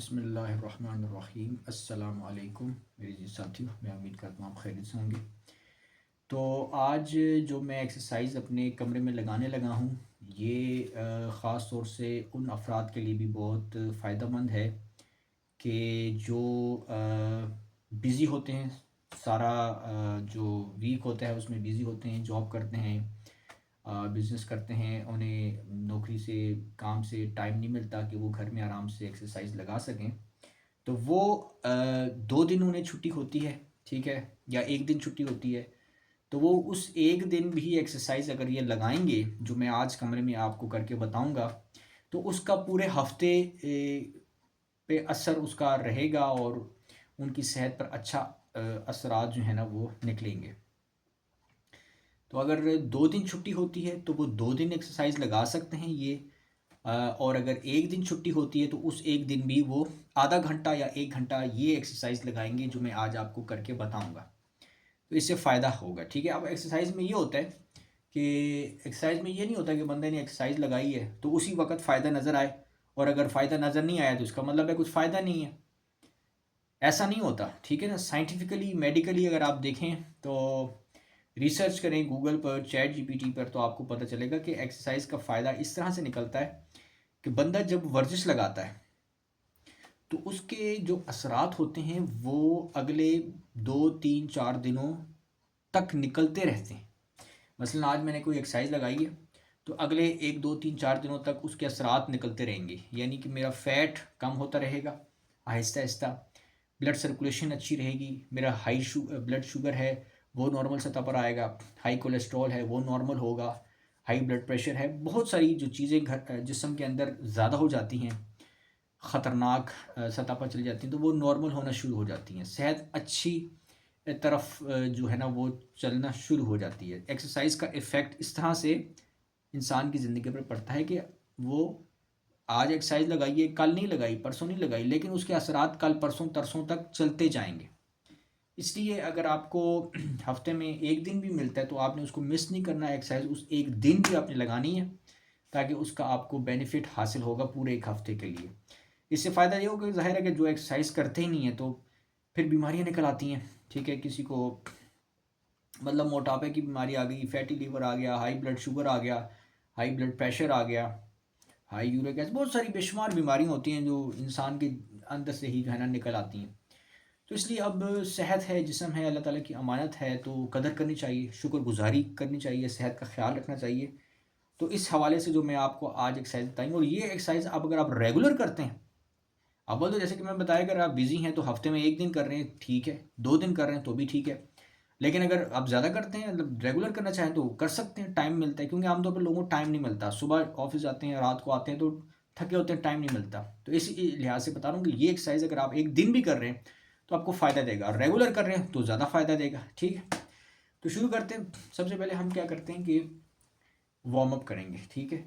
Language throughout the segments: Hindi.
बिस्मिल्लाहिर्रहमानिर्रहीम। अस्सलाम वालेकुम मेरे जी साथियों, मैं उम्मीद करता हूँ आप खैरियत से होंगे। तो आज जो मैं एक्सरसाइज अपने कमरे में लगाने लगा हूँ, ये ख़ास तौर से उन अफराद के लिए भी बहुत फ़ायदेमंद है कि जो बिज़ी होते हैं, सारा जो वीक होता है उसमें बिज़ी होते हैं, जॉब करते हैं, बिज़नेस करते हैं, उन्हें नौकरी से, काम से टाइम नहीं मिलता कि वो घर में आराम से एक्सरसाइज लगा सकें। तो वो 2 दिन उन्हें छुट्टी होती है, ठीक है? या 1 दिन छुट्टी होती है, तो वो उस 1 दिन भी एक्सरसाइज अगर ये लगाएँगे, जो मैं आज कमरे में आपको करके बताऊँगा, तो उसका पूरे हफ़्ते पे असर उसका रहेगा और उनकी सेहत पर अच्छा असरात जो है ना वो निकलेंगे। तो अगर 2 दिन छुट्टी होती है तो वो 2 दिन एक्सरसाइज लगा सकते हैं ये, और अगर 1 दिन छुट्टी होती है तो उस 1 दिन भी वो आधा घंटा या 1 घंटा ये एक्सरसाइज लगाएंगे जो मैं आज आपको करके बताऊंगा। तो इससे फ़ायदा होगा, ठीक है? अब एक्सरसाइज में ये होता है कि एक्सरसाइज में ये नहीं होता कि बंदे ने एक्सरसाइज लगाई है तो उसी वक्त फ़ायदा नज़र आए, और अगर फ़ायदा नज़र नहीं आया तो इसका मतलब है कुछ फ़ायदा नहीं है। ऐसा नहीं होता, ठीक है ना? साइंटिफिकली, मेडिकली अगर आप देखें तो रिसर्च करें गूगल पर, चैट जीपीटी पर, तो आपको पता चलेगा कि एक्सरसाइज का फ़ायदा इस तरह से निकलता है कि बंदा जब वर्जिश लगाता है तो उसके जो असरात होते हैं वो अगले 2 3 4 दिनों तक निकलते रहते हैं। मसलन आज मैंने कोई एक्सरसाइज लगाई है तो अगले 1 2 3 4 दिनों तक उसके असरात निकलते रहेंगे, यानी कि मेरा फ़ैट कम होता रहेगा आहिस्ता आहिस्ता, ब्लड सर्कुलेशन अच्छी रहेगी, मेरा ब्लड शुगर है वो नॉर्मल सतह पर आएगा, हाई कोलेस्ट्रॉल है वो नॉर्मल होगा, हाई ब्लड प्रेशर है, बहुत सारी जो चीज़ें घर जिस्म के अंदर ज़्यादा हो जाती हैं, ख़तरनाक सतह पर चली जाती हैं, तो वो नॉर्मल होना शुरू हो जाती हैं। सेहत अच्छी तरफ जो है ना वो चलना शुरू हो जाती है। एक्सरसाइज का इफ़ेक्ट इस तरह से इंसान की ज़िंदगी पर पड़ता है कि वो आज एक्सरसाइज लगाई है, कल नहीं लगाई, परसों नहीं लगाई, लेकिन उसके असरात कल परसों तरसों तक चलते जाएंगे। इसलिए अगर आपको हफ्ते में 1 दिन भी मिलता है तो आपने उसको मिस नहीं करना है, एक्सरसाइज उस 1 दिन भी आपने लगानी है, ताकि उसका आपको बेनिफिट हासिल होगा पूरे 1 हफ्ते के लिए। इससे फ़ायदा ये होगा कि ज़ाहिर है कि जो एक्सरसाइज करते ही नहीं है तो फिर बीमारियाँ निकल आती हैं, ठीक है? किसी को मतलब मोटापे की बीमारी आ गई, फैटी लीवर आ गया, हाई ब्लड शुगर आ गया, हाई ब्लड प्रेशर आ गया, हाई यूरिक एसिड, बहुत सारी बेशुमार बीमारियाँ होती हैं जो इंसान के अंदर से ही जो है ना निकल आती हैं। तो इसलिए अब सेहत है, जिस्म है, अल्लाह ताला की अमानत है, तो कदर करनी चाहिए, शुक्रगुज़ारी करनी चाहिए, सेहत का ख़्याल रखना चाहिए। तो इस हवाले से जो मैं आपको आज एक्सरसाइज बताई, और ये एक्सरसाइज अब अगर आप रेगुलर करते हैं, अव्वल तो जैसे कि मैं बताया अगर आप बिज़ी हैं तो हफ्ते में 1 दिन कर रहे हैं ठीक है, 2 दिन कर रहे हैं तो भी ठीक है। लेकिन अगर आप ज़्यादा करते हैं, मतलब रेगुलर करना चाहें तो कर सकते हैं, टाइम मिलता है, क्योंकि आमतौर पर लोगों को टाइम नहीं मिलता, सुबह ऑफिस जाते हैं, रात को आते हैं तो थके होते हैं, टाइम नहीं मिलता। तो इसी लिहाज से बता रहा हूँ कि ये एक्सरसाइज अगर आप 1 दिन भी कर रहे हैं तो आपको फ़ायदा देगा, रेगुलर कर रहे हैं तो ज़्यादा फ़ायदा देगा, ठीक है? तो शुरू करते हैं। सबसे पहले हम क्या करते हैं कि वार्म अप करेंगे, ठीक है?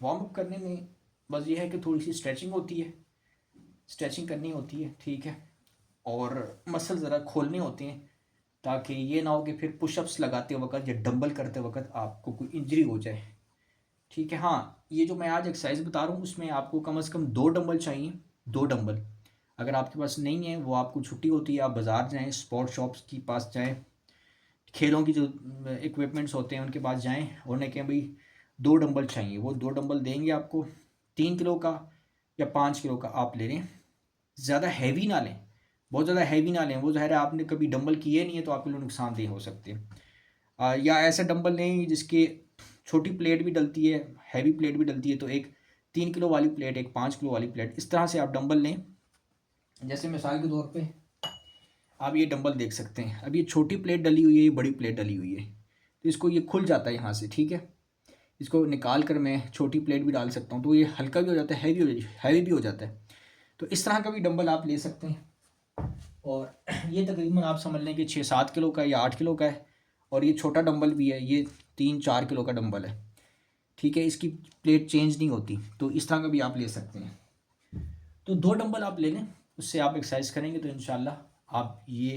वार्म अप करने में बस ये है कि थोड़ी सी स्ट्रेचिंग होती है, स्ट्रेचिंग करनी होती है, ठीक है? और मसल ज़रा खोलने होते हैं, ताकि ये ना हो कि फिर पुशअप्स लगाते वक्त या डंबल करते वक्त आपको कोई इंजरी हो जाए, ठीक है? हाँ, ये जो मैं आज एक्सरसाइज बता रहा हूँ उसमें आपको कम से कम 2 डंबल चाहिए, 2 डंबल। अगर आपके पास नहीं है, वो आपको छुट्टी होती है, आप बाज़ार जाएँ, स्पोर्ट शॉप्स के पास जाएँ, खेलों की जो इक्विपमेंट्स होते हैं उनके पास जाएँ और उन्हें कहें भाई 2 डंबल चाहिए, वो 2 डंबल देंगे आपको। 3 किलो का या 5 किलो का आप ले लें, ज़्यादा हैवी ना लें, बहुत ज़्यादा हैवी ना लें, वो ज़ाहिर है आपने कभी डंबल किए नहीं है तो आपके लिए नुकसानदेह हो सकते हैं। या ऐसा डंबल लें जिसके छोटी प्लेट भी डलती है, हैवी प्लेट भी डलती है, तो एक 3 किलो वाली प्लेट, एक 5 किलो वाली प्लेट, इस तरह से आप डंबल लें। जैसे मिसाल के तौर पे आप ये डंबल देख सकते हैं, अब ये छोटी प्लेट डली हुई है, ये बड़ी प्लेट डली हुई है, तो इसको ये खुल जाता है यहाँ से, ठीक है? इसको निकाल कर मैं छोटी प्लेट भी डाल सकता हूँ, तो ये हल्का भी हो जाता है, हैवी भी हो जाता है। तो इस तरह का भी डंबल आप ले सकते हैं, और ये तकरीबन आप समझ लें कि 6 7 किलो का या 8 किलो का है, और ये छोटा डंबल भी है, ये 3 4 किलो का डंबल है, ठीक है? इसकी प्लेट चेंज नहीं होती, तो इस तरह का भी आप ले सकते हैं। तो 2 डंबल आप ले लें, उससे आप एक्सरसाइज करेंगे तो इंशाल्लाह आप ये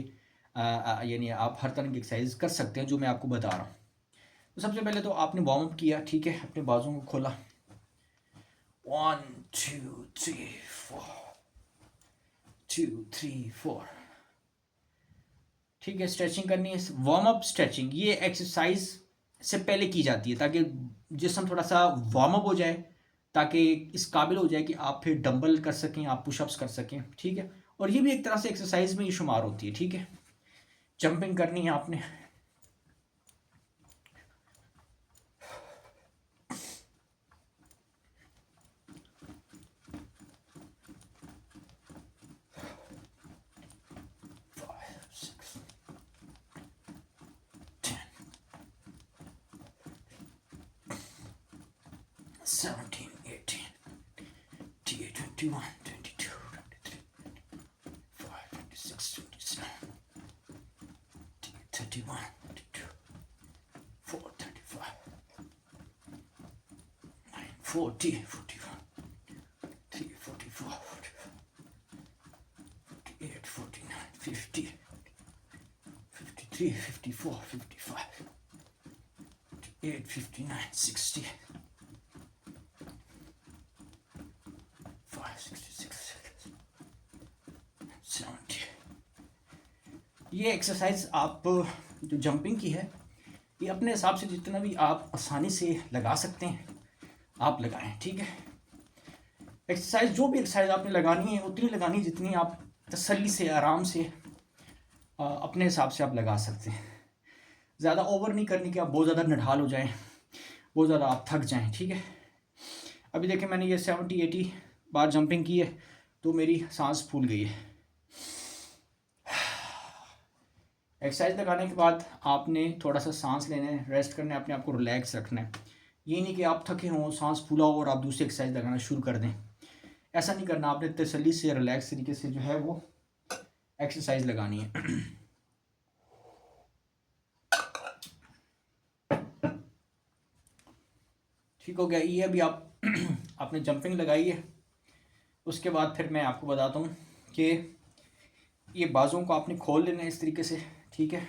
यानी आप हर तरह की एक्सरसाइज कर सकते हैं जो मैं आपको बता रहा हूँ। तो सबसे पहले तो आपने वार्म अप किया, ठीक है? अपने बाजुओं को खोला, 1 2 3 4 2 3 4। ठीक है, स्ट्रेचिंग करनी है। वार्म अप स्ट्रेचिंग ये एक्सरसाइज से पहले की जाती है ताकि जिस्म थोड़ा सा वार्म अप हो जाए, ताकि इस काबिल हो जाए कि आप फिर डंबल कर सकें, आप पुशअप्स कर सकें। ठीक है, और ये भी एक तरह से एक्सरसाइज में ही शुमार होती है। ठीक है, जंपिंग करनी है आपने। Seventeen, 18, 21, 22, 23, 25, 26, 27, 31, 32, 4, 35, 9, 40, 41, 3, 44, 48, 49, 50, 53, 54, 55, 58, 59, 60, 66, 70। ये एक्सरसाइज आप जो जंपिंग की है ये अपने हिसाब से जितना भी आप आसानी से लगा सकते हैं आप लगाएं। ठीक है, एक्सरसाइज जो भी एक्सरसाइज आपने लगानी है उतनी लगानी है जितनी आप तसल्ली से आराम से अपने हिसाब से आप लगा सकते हैं। ज़्यादा ओवर नहीं करनी कि आप बहुत ज़्यादा निढाल हो जाएं, बहुत ज़्यादा आप थक जाएं। ठीक है, अभी देखें मैंने ये 70-80 बार जंपिंग की है तो मेरी सांस फूल गई है। एक्सरसाइज लगाने के बाद आपने थोड़ा सा सांस लेना है, रेस्ट करना है, अपने आप को रिलैक्स रखना है। ये नहीं कि आप थके हों, सांस फूला हो और आप दूसरी एक्सरसाइज लगाना शुरू कर दें। ऐसा नहीं करना, आपने तसल्ली से रिलैक्स तरीके से जो है वो एक्सरसाइज लगानी है। ठीक हो गया ये। अभी आप आपने जंपिंग लगाई है, उसके बाद फिर मैं आपको बताता हूँ कि ये बाजुओं को आपने खोल लेना है इस तरीके से। ठीक है,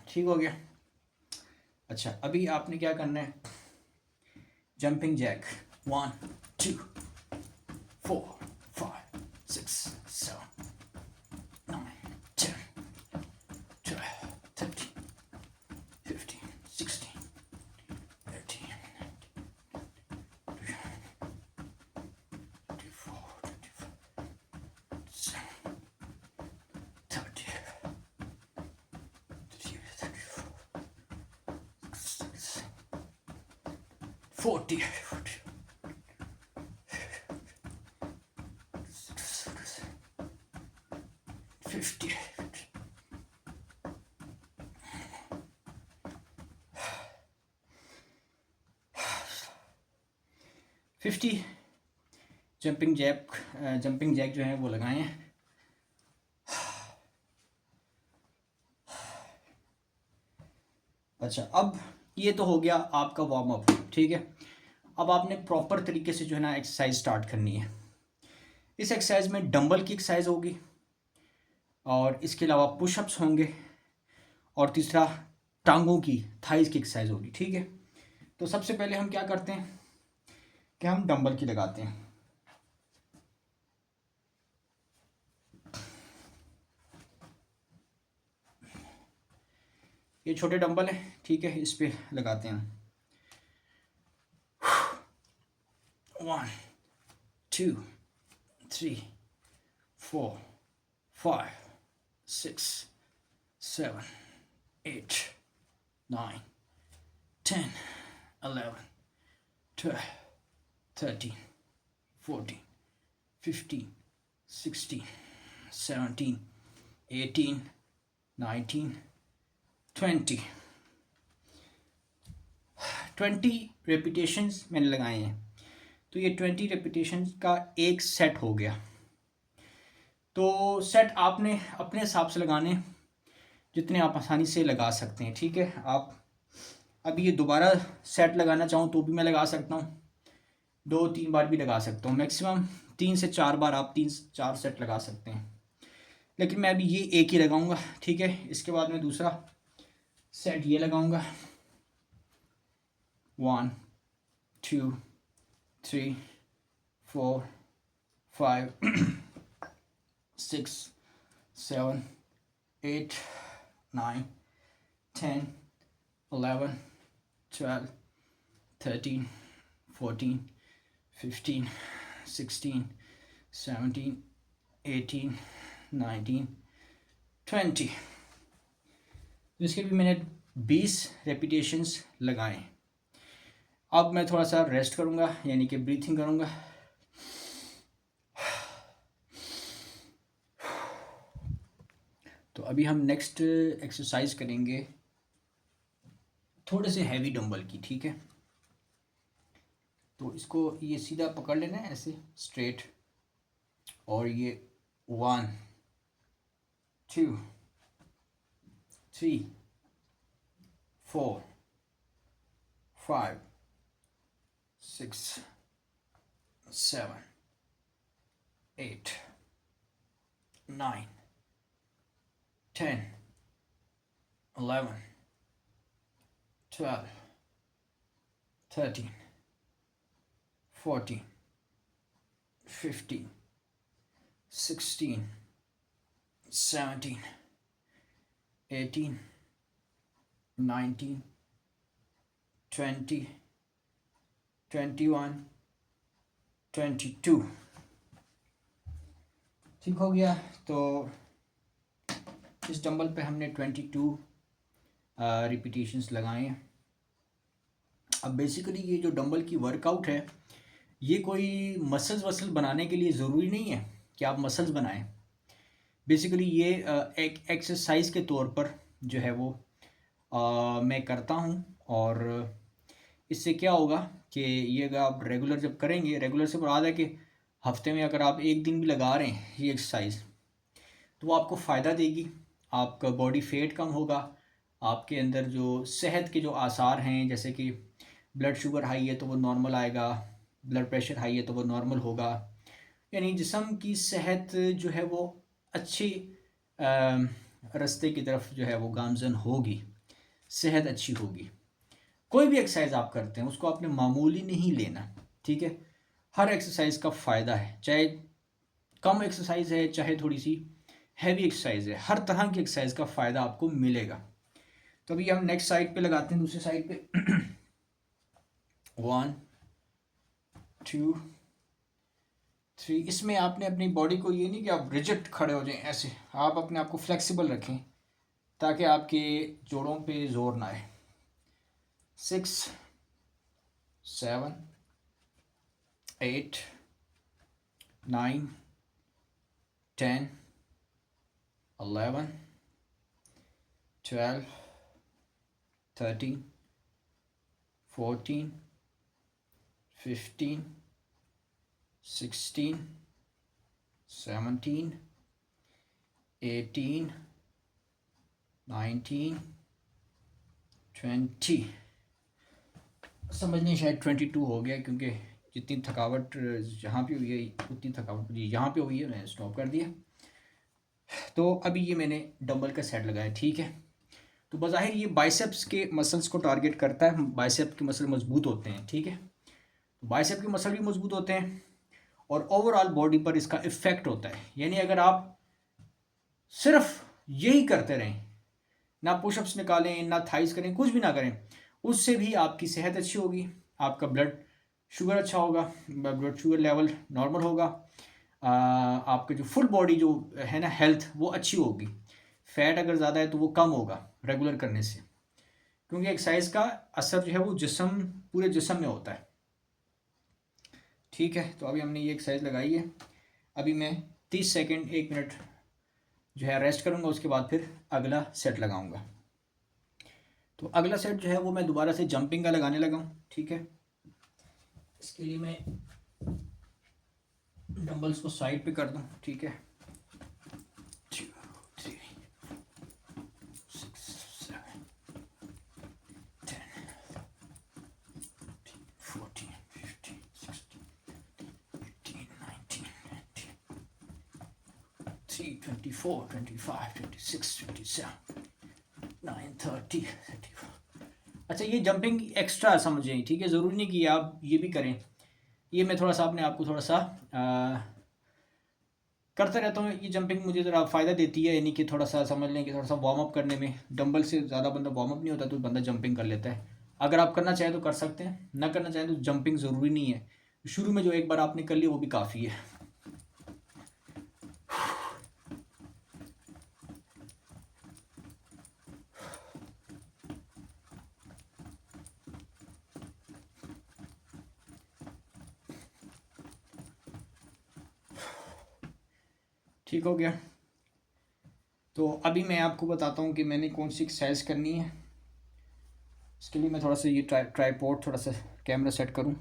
ठीक हो गया। अच्छा, अभी आपने क्या करना है, जंपिंग जैक 1 2 4 5 6 7 9 10 12 13 15 16 18 24 25 27 30 40 50 50 जंपिंग जैक जो है वो लगाए हैं। अच्छा, अब ये तो हो गया आपका वार्म अप। ठीक है, अब आपने प्रॉपर तरीके से जो है ना एक्सरसाइज स्टार्ट करनी है। इस एक्सरसाइज में डंबल की एक्सरसाइज होगी और इसके अलावा पुशअप्स होंगे और तीसरा टांगों की, थाइज की एक्सरसाइज होगी। ठीक है, तो सबसे पहले हम क्या करते हैं कि हम डंबल की लगाते हैं। ये छोटे डंबल है। ठीक है, इस पे लगाते हैं। 1 2 3 4 5 6 7 8 9 10 11 12 13 14 15 16 17 18 19 20 रेपिटेशंस मैंने लगाए हैं। तो ये 20 रेपिटेशंस का एक सेट हो गया। तो सेट आपने अपने हिसाब से लगाने। जितने आप आसानी से लगा सकते हैं। ठीक है, आप अभी ये दोबारा सेट लगाना चाहूँ तो भी मैं लगा सकता हूँ, 2-3 बार भी लगा सकता हूँ, मैक्सिमम 3 से 4 बार आप 3-4 सेट लगा सकते हैं, लेकिन मैं अभी ये एक ही लगाऊंगा। ठीक है, इसके बाद मैं दूसरा सेट ये लगाऊंगा। 1 2 3 4 5 6 7 8 9 10 11 12 13 14 15 16 17 18 19 20। जिसके भी मैंने 20 रेपिटेशंस लगाए। अब मैं थोड़ा सा रेस्ट करूँगा, यानी कि ब्रीथिंग करूँगा। तो अभी हम नेक्स्ट एक्सरसाइज करेंगे थोड़े से हैवी डंबल की। ठीक है, तो इसको ये सीधा पकड़ लेना है ऐसे स्ट्रेट, और ये 1 2 3 4 5 6 7 8 9 10 11 12 13 14 15 16 17 18 19 20 21 22। ठीक हो गया। तो इस डंबल पे हमने 22 रिपीटेशंस लगाए हैं। अब बेसिकली ये जो डंबल की वर्कआउट है, ये कोई मसल्स वसल बनाने के लिए ज़रूरी नहीं है कि आप मसल्स बनाएं। बेसिकली ये एक एक्सरसाइज के तौर पर जो है वो मैं करता हूँ, और इससे क्या होगा कि ये अगर आप रेगुलर जब करेंगे, रेगुलर से मुराद है कि हफ्ते में अगर आप एक दिन भी लगा रहे हैं ये एक्सरसाइज, तो वो आपको फ़ायदा देगी। आपका बॉडी फेट कम होगा, आपके अंदर जो सेहत के जो आसार हैं, जैसे कि ब्लड शुगर हाई है तो वो नॉर्मल आएगा, ब्लड प्रेशर हाई है तो वो नॉर्मल होगा, यानी जिस्म की सेहत जो है वो अच्छी रास्ते की तरफ जो है वो गामजन होगी, सेहत अच्छी होगी। कोई भी एक्सरसाइज आप करते हैं उसको आपने मामूली नहीं लेना। ठीक है, हर एक्सरसाइज का फ़ायदा है, चाहे कम एक्सरसाइज है चाहे थोड़ी सी हैवी एक्सरसाइज है, हर तरह की एक्सरसाइज का फ़ायदा आपको मिलेगा। तो अभी हम नेक्स्ट साइड पे लगाते हैं, दूसरी साइड पे 1 2 3। इसमें आपने अपनी बॉडी को, ये नहीं कि आप रिजिड खड़े हो जाएं, ऐसे आप अपने आप को फ्लेक्सिबल रखें ताकि आपके जोड़ों पे जोर ना आए। 6 7 8 9 10 11 12 13 14 15 16 17 18 19 20। समझने शायद 22 हो गया, क्योंकि जितनी थकावट जहाँ पे हुई है उतनी थकावट मुझे यहाँ पे हुई है, मैंने स्टॉप कर दिया। तो अभी ये मैंने डंबल का सेट लगाया। ठीक है, तो बज़ाहिर ये बाइसेप्स के मसल्स को टारगेट करता है, बाइसेप के मसल मजबूत होते हैं। ठीक है, तो बाइसेप के मसल भी मजबूत होते हैं और ओवरऑल बॉडी पर इसका इफ़ेक्ट होता है। यानी अगर आप सिर्फ यही करते रहें, ना पुशअप्स निकालें, ना थाइस करें, कुछ भी ना करें, उससे भी आपकी सेहत अच्छी होगी, आपका ब्लड शुगर अच्छा होगा, ब्लड शुगर लेवल नॉर्मल होगा, आपका जो फुल बॉडी जो है ना हेल्थ, वो अच्छी होगी। फैट अगर ज़्यादा है तो वो कम होगा रेगुलर करने से, क्योंकि एक्सरसाइज का असर जो है वो जिस्म, पूरे जिस्म में होता है। ठीक है, तो अभी हमने ये एक्सरसाइज लगाई है। अभी मैं 30 सेकंड 1 मिनट जो है रेस्ट करूँगा, उसके बाद फिर अगला सेट लगाऊंगा। तो अगला सेट जो है वो मैं दोबारा से जंपिंग का लगाने लगा हूँ। ठीक है, इसके लिए मैं डंबल्स को साइड पे कर दूँ। ठीक है, 2 3 23, 24, 25, 26, 27, 9, 30, 34। अच्छा, ये जंपिंग एक्स्ट्रा समझें, ठीक है, ज़रूरी नहीं कि आप ये भी करें। ये मैं थोड़ा सा अपने आप को थोड़ा सा करता रहता हूँ। ये जंपिंग मुझे ज़रा फ़ायदा देती है, यानी कि थोड़ा सा समझ लें कि थोड़ा सा वार्म अप करने में, डंबल से ज़्यादा बंदा वार्म अप नहीं होता तो बंदा जंपिंग कर लेता है। अगर आप करना चाहें तो कर सकते हैं, ना करना चाहें तो जंपिंग ज़रूरी नहीं है। शुरू में जो एक बार आपने कर लिया वो भी काफ़ी है। ठीक हो गया। तो अभी मैं आपको बताता हूँ कि मैंने कौन सी एक्सरसाइज करनी है। इसके लिए मैं थोड़ा सा ये ट्राईपॉड थोड़ा सा कैमरा सेट करूँ।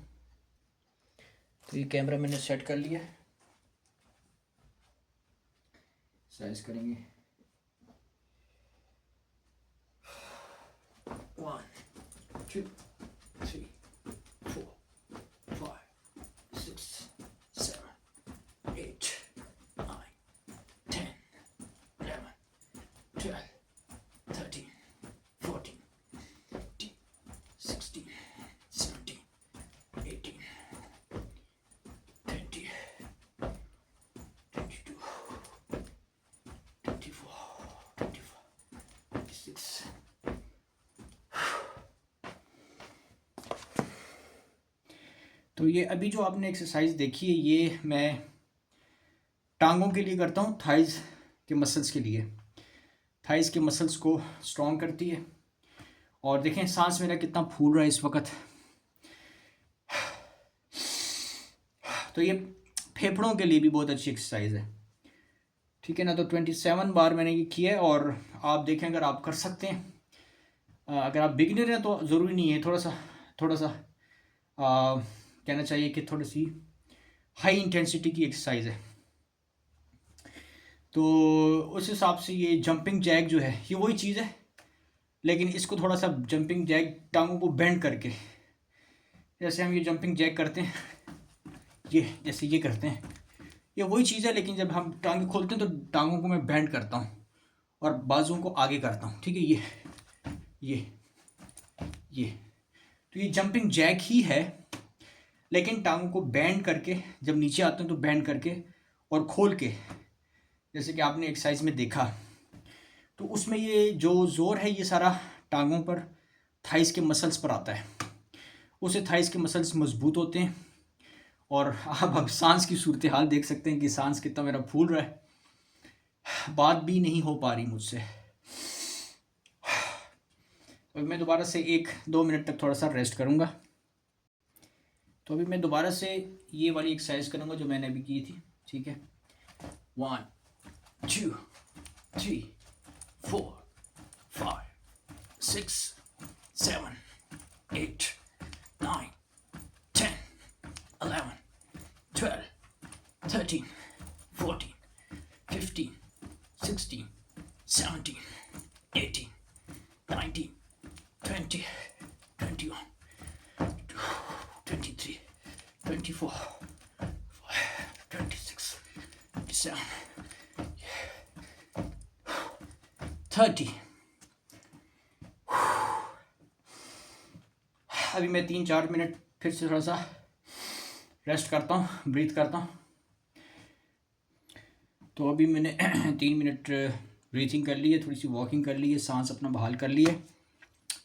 तो ये कैमरा मैंने सेट कर लिया। एक्सरसाइज करेंगे 1 2 3 4 5 6 7 8 9 10 11 12 13 14 15 16 17 18 20 22 24 25 26। तो ये अभी जो आपने एक्सरसाइज देखी है ये मैं टांगों के लिए करता हूँ, थाइज़ के मसल्स के लिए। थाइज़ के मसल्स को स्ट्रॉन्ग करती है। और देखें सांस मेरा कितना फूल रहा है इस वक्त। तो ये फेफड़ों के लिए भी बहुत अच्छी एक्सरसाइज है, ठीक है ना। तो 27 बार मैंने ये किया है और आप देखें अगर आप कर सकते हैं। अगर आप बिगिनर हैं तो ज़रूरी नहीं है, थोड़ा सा कहना चाहिए कि थोड़ी सी हाई इंटेंसिटी की एक्सरसाइज है। तो उस हिसाब से ये जंपिंग जैक जो है ये वही चीज़ है, लेकिन इसको थोड़ा सा जंपिंग जैक टांगों को बेंड करके, जैसे हम ये जंपिंग जैक करते हैं, ये जैसे ये करते हैं, ये वही चीज़ है, लेकिन जब हम टांगे खोलते हैं तो टांगों को मैं बेंड करता हूँ और बाजुओं को आगे करता हूँ, ठीक है। ये तो ये जंपिंग जैक ही है, लेकिन टांगों को बेंड करके जब नीचे आते हैं तो बेंड करके और खोल के, जैसे कि आपने एक्सरसाइज में देखा। तो उसमें ये जो जोर है ये सारा टांगों पर, थाइस के मसल्स पर आता है। उससे थाइस के मसल्स मजबूत होते हैं। और आप अब सांस की सूरत हाल देख सकते हैं कि सांस कितना मेरा फूल रहा है, बात भी नहीं हो पा रही मुझसे। तो मैं दोबारा से 1-2 मिनट तक थोड़ा सा रेस्ट करूँगा। तो अभी मैं दोबारा से ये वाली एक्सरसाइज करूँगा जो मैंने अभी की थी, ठीक है। 1 2 3 4 5 6 7 8 9 10 11 12 13 14 15 16 17 18 19 20 21 23 24 26 27 30। अभी मैं 3-4 मिनट फिर से थोड़ा सा रेस्ट करता हूँ, ब्रीथ करता हूँ। तो अभी मैंने 3 मिनट ब्रीथिंग कर ली है, थोड़ी सी वॉकिंग कर ली है, सांस अपना बहाल कर ली है।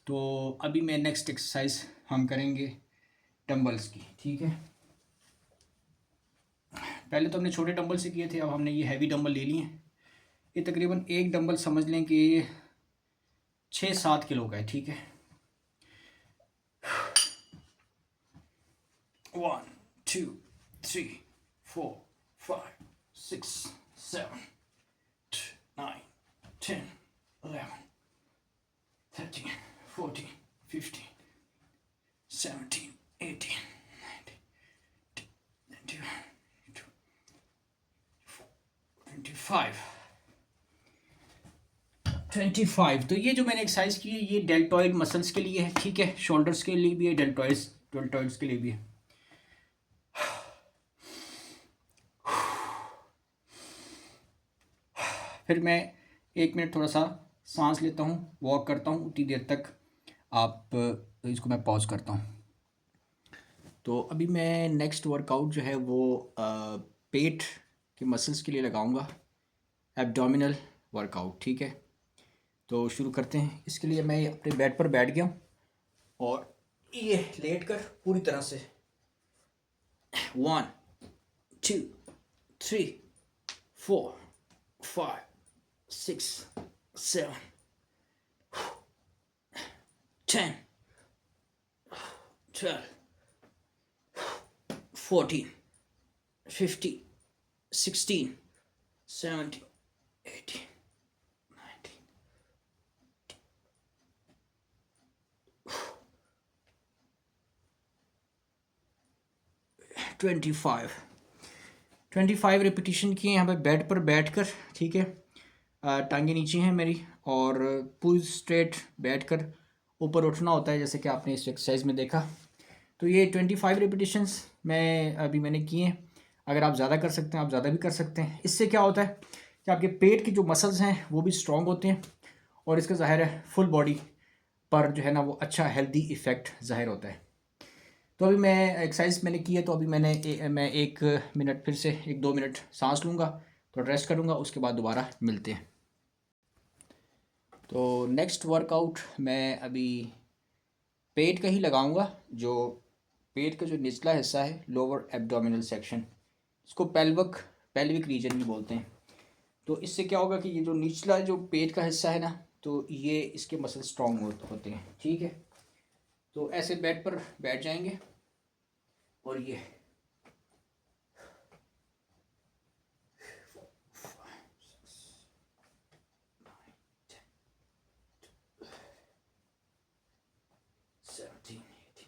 तो अभी मैं नेक्स्ट एक्सरसाइज हम करेंगे डंबल्स की, ठीक है। पहले तो हमने छोटे डंबल से किए थे, अब हमने ये हैवी डंबल ले लिए हैं। ये तकरीबन एक डंबल समझ लें कि 6-7 किलो का है, ठीक है। 1 2 3 4 5 6 7 9 10 11 13 14 15 17 18 19 20 25। तो ये जो मैंने एक्सरसाइज की है ये डेल्टॉइड मसल्स के लिए है, ठीक है। शोल्डर्स के लिए भी है, डेल्टॉइड्स के लिए भी है। फिर मैं 1 मिनट थोड़ा सा सांस लेता हूँ, वॉक करता हूँ, उतनी देर तक आप इसको मैं पॉज करता हूँ। तो अभी मैं नेक्स्ट वर्कआउट जो है वो पेट के मसल्स के लिए लगाऊंगा, एब्डोमिनल वर्कआउट, ठीक है। तो शुरू करते हैं। इसके लिए मैं अपने बेड पर बैठ गया हूँ और ये लेट कर पूरी तरह से 1 2 3 4 5 6 7 10 12 14 15 16 17 18 19 25 रिपीटिशन किए यहाँ पे बेड पर बैठ कर, ठीक है। टांगे नीचे हैं मेरी और पूरी स्ट्रेट बैठ कर ऊपर उठना होता है, जैसे कि आपने इस एक्सरसाइज में देखा। तो ये 25 रिपीटिशंस मैंने किए हैं। अगर आप ज़्यादा कर सकते हैं आप ज़्यादा भी कर सकते हैं। इससे क्या होता है कि आपके पेट की जो मसल्स हैं वो भी स्ट्रॉन्ग होते हैं और इसका ज़ाहिर है फुल बॉडी पर जो है ना वो अच्छा हेल्दी इफ़ेक्ट ज़ाहिर होता है। तो अभी मैं एक्सरसाइज मैंने की है, तो अभी मैं 1 मिनट फिर से 1-2 मिनट सांस लूँगा, तो रेस्ट करूँगा, उसके बाद दोबारा मिलते हैं। तो नेक्स्ट वर्कआउट मैं अभी पेट का ही लगाऊंगा। जो पेट का जो निचला हिस्सा है, लोअर एब्डोमिनल सेक्शन, इसको पेल्विक रीजन भी बोलते हैं। तो इससे क्या होगा कि ये जो निचला जो पेट का हिस्सा है ना, तो ये इसके मसल स्ट्रॉन्ग होते हैं, ठीक है। तो ऐसे बेड पर बैठ जाएंगे और ये 17 18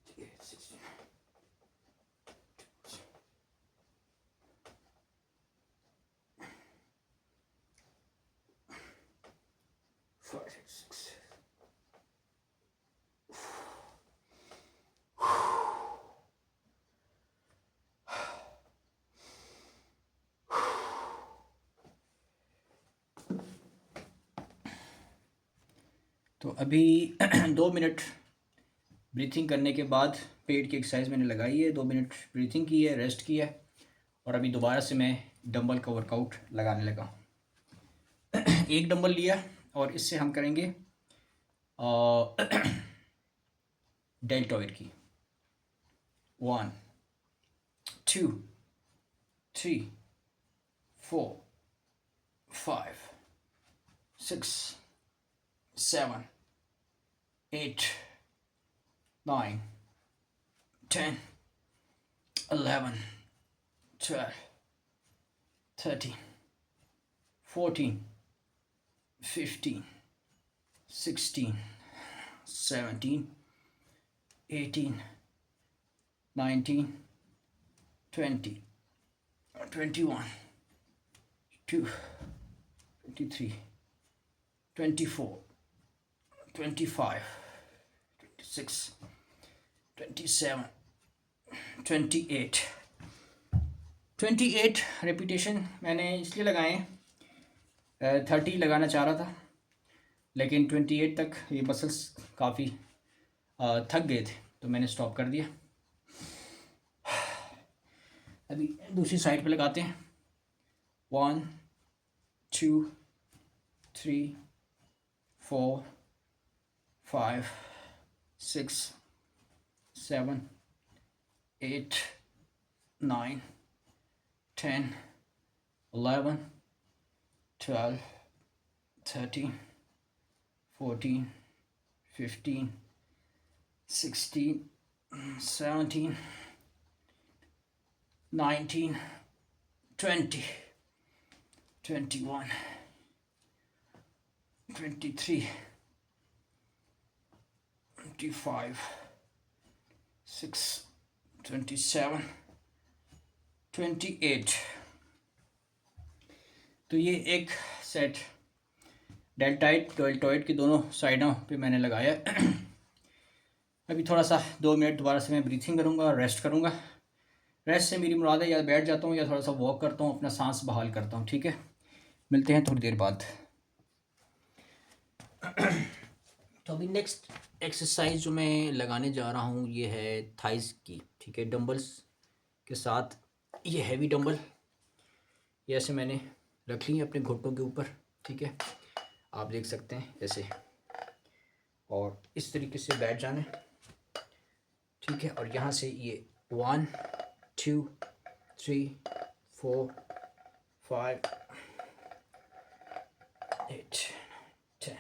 16 32 16 5 6 तो अभी 2 मिनट ब्रीथिंग करने के बाद पेट की एक्सरसाइज मैंने लगाई है। 2 मिनट ब्रीथिंग की है, रेस्ट किया है और अभी दोबारा से मैं डंबल का वर्कआउट लगाने लगा। एक डंबल लिया और इससे हम करेंगे डेल्टॉइड की। 1 2 3 4 5 6 7 8 9 10 11 12 13 14 15 16 17 18 19 20 21 22 23 24 25 26 27 28 रिपीटेशन मैंने इसलिए लगाए हैं, 30 लगाना चाह रहा था लेकिन 28 तक ये मसल्स काफ़ी थक गए थे तो मैंने स्टॉप कर दिया। अभी दूसरी साइड पे लगाते हैं। 1 2 3 4 5 6 7 8 9 10 11 12 13 14 15 16 17 19 20 21 23, 25, 6, 27, 28। तो ये एक सेट डेल्टॉइड की दोनों साइडों पे मैंने लगाया। अभी थोड़ा सा 2 मिनट दोबारा से मैं ब्रीथिंग करूँगा और रेस्ट करूँगा। रेस्ट से मेरी मुराद है या बैठ जाता हूँ या थोड़ा सा वॉक करता हूँ, अपना सांस बहाल करता हूँ। ठीक है, मिलते हैं थोड़ी देर बाद। तो अभी नेक्स्ट एक्सरसाइज जो मैं लगाने जा रहा हूँ ये है थाइस की। ठीक है, डंबल्स के साथ ये हैवी डंबल ये ऐसे मैंने रख ली है अपने घुटनों के ऊपर। ठीक है, आप देख सकते हैं ऐसे, और इस तरीके से बैठ जाने। ठीक है, और यहाँ से ये 1 2 3 4 5 8 10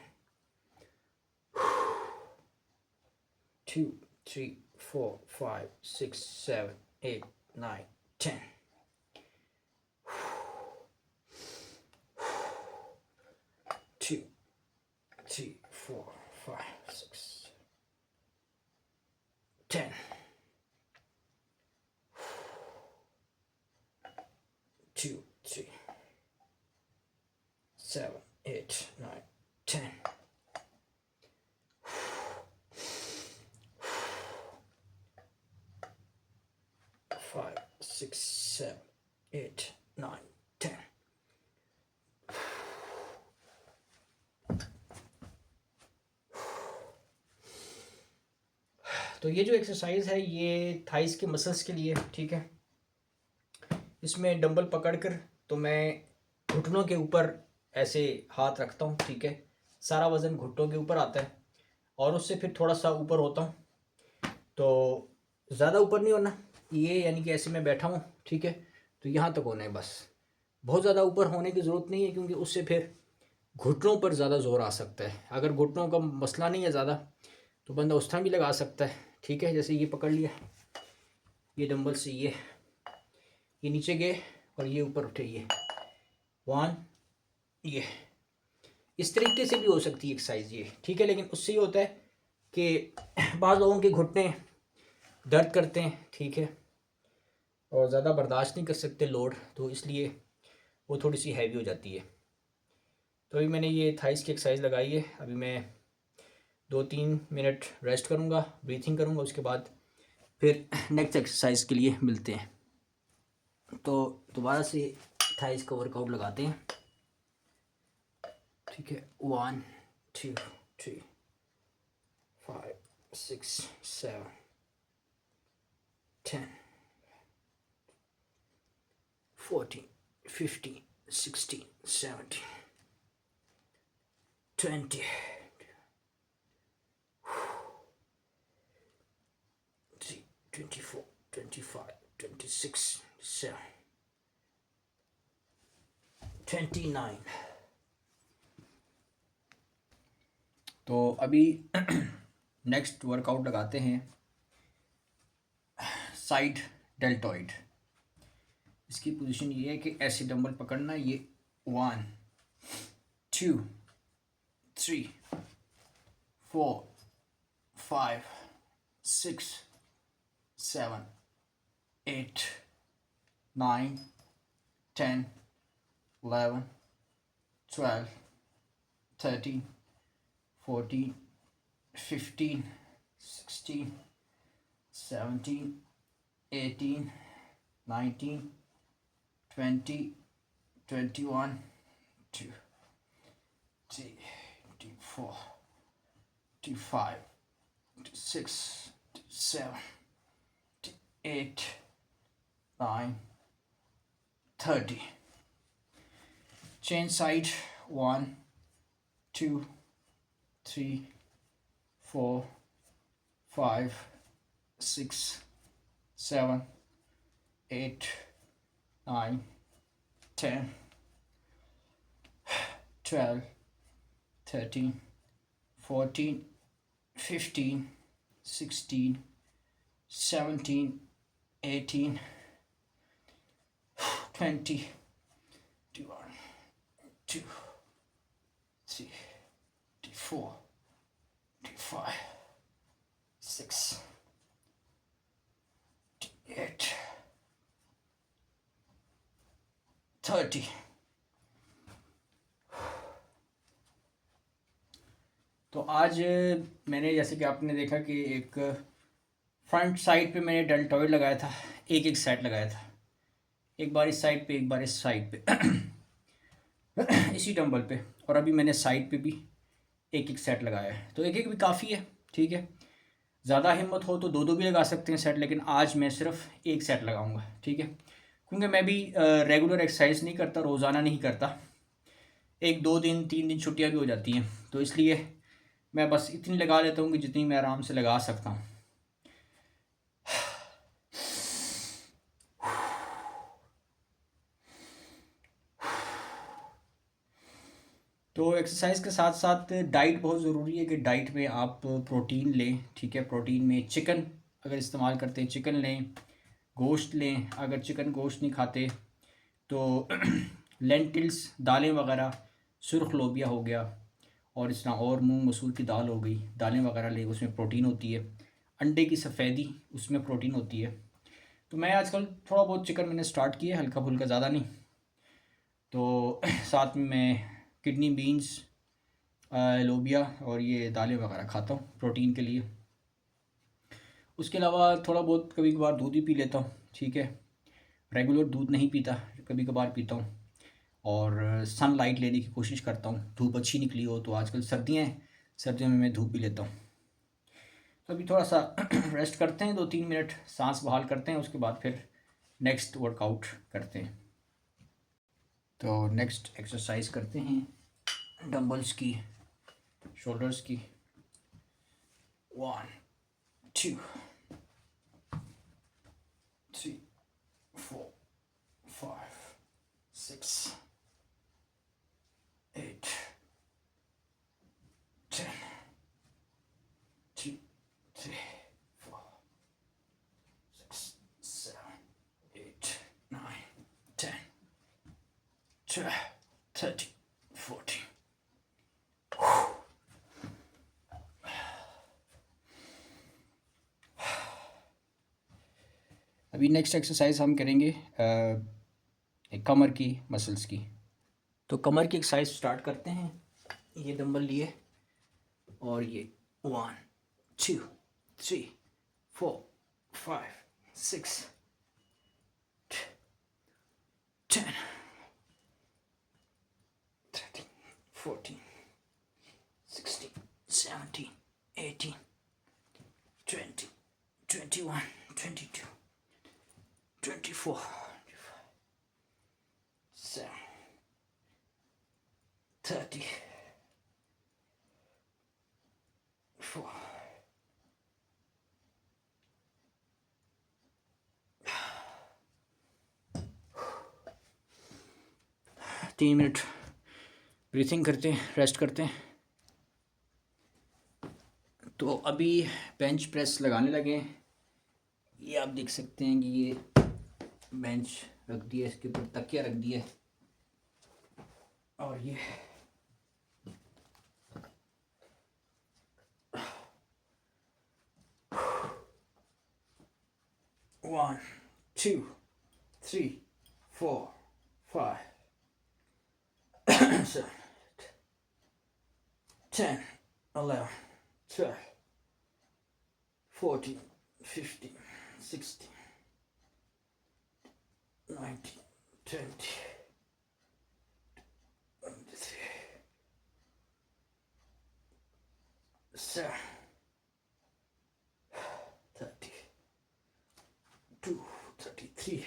2 3 4 5 6 7 8 9 10 2 3 4 5 6 10 2 3 7 8 9 10 5 6 7 8 9 10। तो ये जो एक्सरसाइज है ये थाइस के मसल्स के लिए। ठीक है, इसमें डंबल पकड़कर तो मैं घुटनों के ऊपर ऐसे हाथ रखता हूँ। ठीक है, सारा वज़न घुटनों के ऊपर आता है और उससे फिर थोड़ा सा ऊपर होता हूँ, तो ज़्यादा ऊपर नहीं होना ये, यानी कि ऐसे मैं बैठा हूँ। ठीक है, तो यहाँ तक होना है बस, बहुत ज़्यादा ऊपर होने की ज़रूरत नहीं है, क्योंकि उससे फिर घुटनों पर ज़्यादा ज़ोर आ सकता है। अगर घुटनों का मसला नहीं है ज़्यादा तो बंदा उस तरह भी लगा सकता है। ठीक है, जैसे ये पकड़ लिया, ये डंबल से ये नीचे गए और ये ऊपर उठे, ये 1, ये इस तरीके से भी हो सकती है एक्सरसाइज ये। ठीक है, लेकिन उससे ये होता है कि बाज़ लोगों के घुटने दर्द करते हैं। ठीक है, और ज़्यादा बर्दाश्त नहीं कर सकते लोड, तो इसलिए वो थोड़ी सी हैवी हो जाती है। तो अभी मैंने ये थाइस की एक्सरसाइज लगाई है। अभी मैं 2-3 मिनट रेस्ट करूँगा, ब्रीथिंग करूँगा, उसके बाद फिर नेक्स्ट एक्सरसाइज के लिए मिलते हैं। तो दोबारा से थाइस का वर्कआउट लगाते हैं। ठीक है, 1 2 3 5 6 7 10 14 15 16 17 20 24 25 26 27 29। तो अभी नेक्स्ट वर्कआउट लगाते हैं साइड डेल्टॉइड। इसकी पोजीशन ये है कि ऐसे डंबल पकड़ना, ये 1 2 3 4 5 6 7 8 9 10 11 12 13 14 15 16 17 18 19 20 21 2 3 4 5 6 7 8 9 30। Change side, 1 2 3 4 5 6 7 8 9 10 12 13 14 15 16 17 18 20 21 2 3 4, 5, 6, 8, 30। तो आज मैंने, जैसे कि आपने देखा कि एक फ्रंट साइड पे मैंने डेल्टॉइड लगाया था, एक एक सेट लगाया था, एक बार इस साइड पे एक बार इस साइड पे इसी डंबल पे, और अभी मैंने साइड पे भी एक एक सेट लगाया है। तो एक एक भी काफ़ी है, ठीक है। ज़्यादा हिम्मत हो तो दो दो भी लगा सकते हैं सेट, लेकिन आज मैं सिर्फ एक सेट लगाऊंगा, ठीक है। क्योंकि मैं भी रेगुलर एक्सरसाइज नहीं करता, रोज़ाना नहीं करता, एक दो दिन 3 दिन छुट्टियाँ भी हो जाती हैं, तो इसलिए मैं बस इतनी लगा लेता हूँ कि जितनी मैं आराम से लगा सकता हूँ। तो एक्सरसाइज के साथ साथ डाइट बहुत ज़रूरी है कि डाइट में आप प्रोटीन लें, ठीक है। प्रोटीन में चिकन अगर इस्तेमाल करते हैं, चिकन लें, गोश्त लें। अगर चिकन गोश्त नहीं खाते तो लेंटिल्स, दालें वगैरह, सुर्ख लोबिया हो गया, और इस तरह और मूंग मसूर की दाल हो गई, दालें वगैरह लें, उसमें प्रोटीन होती है। अंडे की सफ़ेदी, उसमें प्रोटीन होती है। तो मैं आजकल थोड़ा बहुत चिकन मैंने स्टार्ट किया है, हल्का फुल्का, ज़्यादा नहीं। तो साथ में मैं किडनी बीन्स, लोबिया और ये दालें वगैरह खाता हूँ प्रोटीन के लिए। उसके अलावा थोड़ा बहुत कभी कभार दूध ही पी लेता हूँ, ठीक है। रेगुलर दूध नहीं पीता, कभी कभार पीता हूँ। और सनलाइट लेने की कोशिश करता हूँ, धूप अच्छी निकली हो तो। आजकल सर्दियाँ हैं, सर्दियों में मैं धूप भी लेता हूँ। तो अभी थोड़ा सा रेस्ट करते हैं, 2-3 मिनट सांस बहाल करते हैं, उसके बाद फिर नेक्स्ट वर्कआउट करते हैं। तो नेक्स्ट एक्सरसाइज करते हैं डंबल्स की, शोल्डर्स की। 1, 2, 3, 4, 5, 6, 8, 10, 2, 3, 4, 6, 7, 8, 9, 10, 12, 13, 14। अभी नेक्स्ट एक्सरसाइज हम करेंगे कमर की मसल्स की। तो कमर की एक्सरसाइज स्टार्ट करते हैं। ये डंबल लिए और ये 1, 2, 3, 4, 5, 6, 10, 13, 14, 16, 17, 18, 20, 21, 22, 24, 7, 30, 4, 3 मिनट ब्रीथिंग करते हैं, रेस्ट करते हैं। तो अभी बेंच प्रेस लगाने लगे हैं। ये आप देख सकते हैं कि ये बेंच रख दिया, इसके ऊपर तकिया रख दिया है, और ये 1, 2, 3, 4, 5, 7, 10, 11, 12, 14, 15, 16, 19, 20, 23, 7, 32, 33,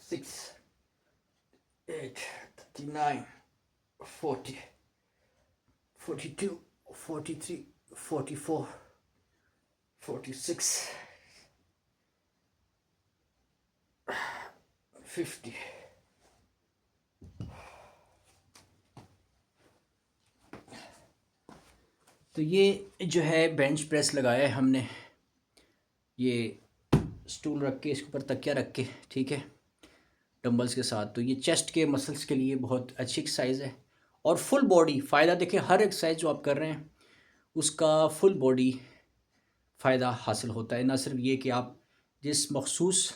6, 8, 39, 40, 42, 43, 44, 46, 50। तो ये जो है बेंच प्रेस लगाया है हमने, ये स्टूल रख के, इसके ऊपर तकिया रख के, ठीक है, डंबल्स के साथ। तो ये चेस्ट के मसल्स के लिए बहुत अच्छी एक्सरसाइज है। और फुल बॉडी फ़ायदा देखिए, हर एक्सरसाइज जो आप कर रहे हैं उसका फुल बॉडी फ़ायदा हासिल होता है। ना सिर्फ ये कि आप जिस मखसूस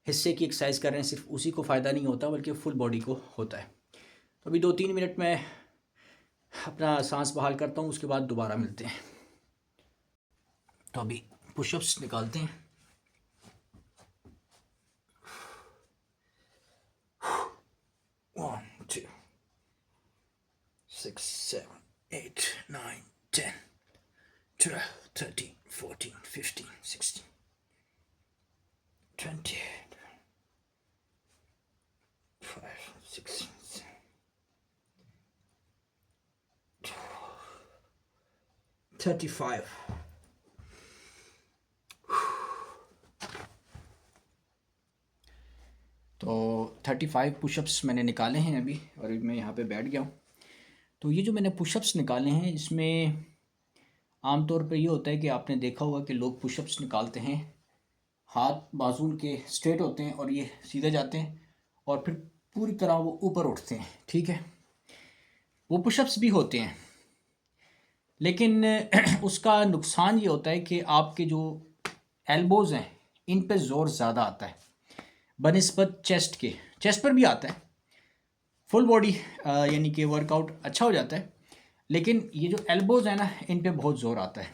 हिस्से की एक्सरसाइज कर रहे हैं सिर्फ उसी को फ़ायदा नहीं होता, बल्कि फुल बॉडी को होता है। तो अभी 2-3 मिनट में अपना सांस बहाल करता हूँ, उसके बाद दोबारा मिलते हैं। तो अभी पुशअप्स निकालते हैं। 1 2 6 7 8 9 10 12 13 14 15 16 20 5 6 35। तो 35 पुशअप्स मैंने निकाले हैं अभी, और मैं यहाँ पे बैठ गया हूँ। तो ये जो मैंने पुशअप्स निकाले हैं, इसमें आमतौर पे ये होता है कि आपने देखा होगा कि लोग पुशअप्स निकालते हैं, हाथ बाजू के स्ट्रेट होते हैं और ये सीधे जाते हैं और फिर पूरी तरह वो ऊपर उठते हैं, ठीक है। वो पुशअप्स भी होते हैं, लेकिन उसका नुकसान ये होता है कि आपके जो एल्बोज़ हैं इन पे ज़ोर ज़्यादा आता है बनिस्बत चेस्ट के। चेस्ट पर भी आता है, फुल बॉडी यानी कि वर्कआउट अच्छा हो जाता है, लेकिन ये जो एल्बोज़ हैं ना, इन पे बहुत ज़ोर आता है।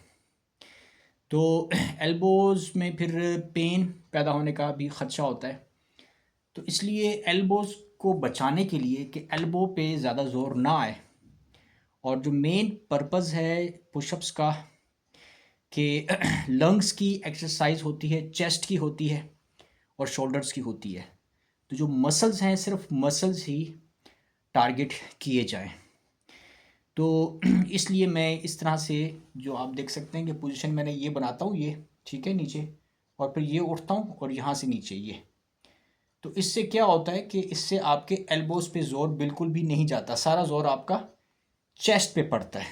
तो एल्बोज़ में फिर पेन पैदा होने का भी ख़दशा होता है। तो इसलिए एल्बोज़ को बचाने के लिए कि एल्बो पे ज़्यादा ज़ोर ना आए, और जो मेन पर्पज़ है पुशअप्स का कि लंग्स की एक्सरसाइज होती है, चेस्ट की होती है और शोल्डर्स की होती है। तो जो मसल्स हैं सिर्फ मसल्स ही टारगेट किए जाएं। तो इसलिए मैं इस तरह से, जो आप देख सकते हैं कि पोजीशन मैंने ये बनाता हूँ, ये ठीक है नीचे, और फिर ये उठता हूँ और यहाँ से नीचे ये। तो इससे क्या होता है कि इससे आपके एल्बोज़ पे ज़ोर बिल्कुल भी नहीं जाता, सारा ज़ोर आपका चेस्ट पे पड़ता है।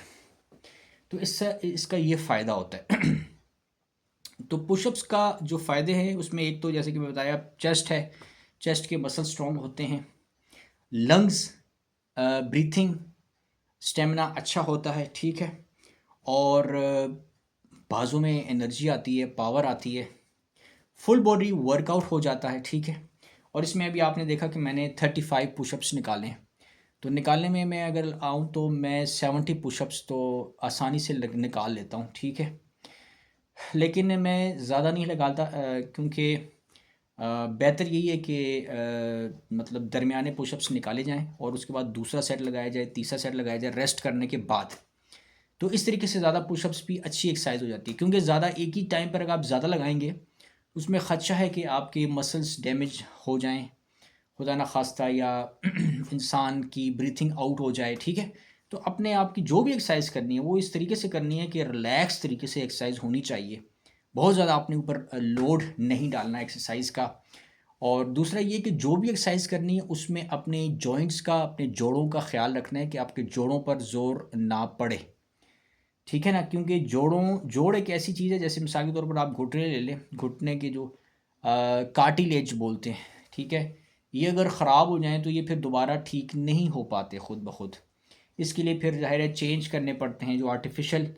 तो इससे इसका ये फ़ायदा होता है। तो पुशअप्स का जो फ़ायदे हैं उसमें एक तो जैसे कि मैं बताया, चेस्ट है, चेस्ट के मसल स्ट्रॉन्ग होते हैं, लंग्स ब्रीथिंग स्टेमिना अच्छा होता है, ठीक है, और बाजू में एनर्जी आती है, पावर आती है, फुल बॉडी वर्कआउट हो जाता है, ठीक है। और इसमें अभी आपने देखा कि मैंने 35 पुशअप्स निकाले हैं। तो निकालने में मैं अगर आऊँ तो मैं 70 पुशअप्स तो आसानी से निकाल लेता हूँ, ठीक है। लेकिन मैं ज़्यादा नहीं लगाता क्योंकि बेहतर यही है कि मतलब दरमियाने पुशअप्स निकाले जाएं और उसके बाद दूसरा सेट लगाया जाए, तीसरा सेट लगाया जाए रेस्ट करने के बाद। तो इस तरीके से ज़्यादा पुशअप्स भी अच्छी एक्सरसाइज हो जाती है, क्योंकि ज़्यादा एक ही टाइम पर अगर आप ज़्यादा लगाएंगे उसमें ख़दशा है कि आपके मसल्स डैमेज हो जाएं, खुदा न खास्ता, या इंसान की ब्रीथिंग आउट हो जाए, ठीक है। तो अपने आप की जो भी एक्सरसाइज करनी है वो इस तरीके से करनी है कि रिलैक्स तरीके से एक्सरसाइज होनी चाहिए, बहुत ज़्यादा अपने ऊपर लोड नहीं डालना एक्सरसाइज का। और दूसरा ये कि जो भी एक्सरसाइज करनी है उसमें अपने जॉइंट्स का, अपने जोड़ों का ख्याल रखना है कि आपके जोड़ों पर जोर ना पड़े, ठीक है ना। क्योंकि जोड़ एक ऐसी चीज़ है, जैसे मिसाल के तौर पर आप घुटने ले लें, घुटने के जो कार्टिलेज बोलते हैं, ठीक है, ये अगर ख़राब हो जाएं तो ये फिर दोबारा ठीक नहीं हो पाते खुद ब खुद। इसके लिए फिर ज़ाहिर है चेंज करने पड़ते हैं, जो आर्टिफिशियल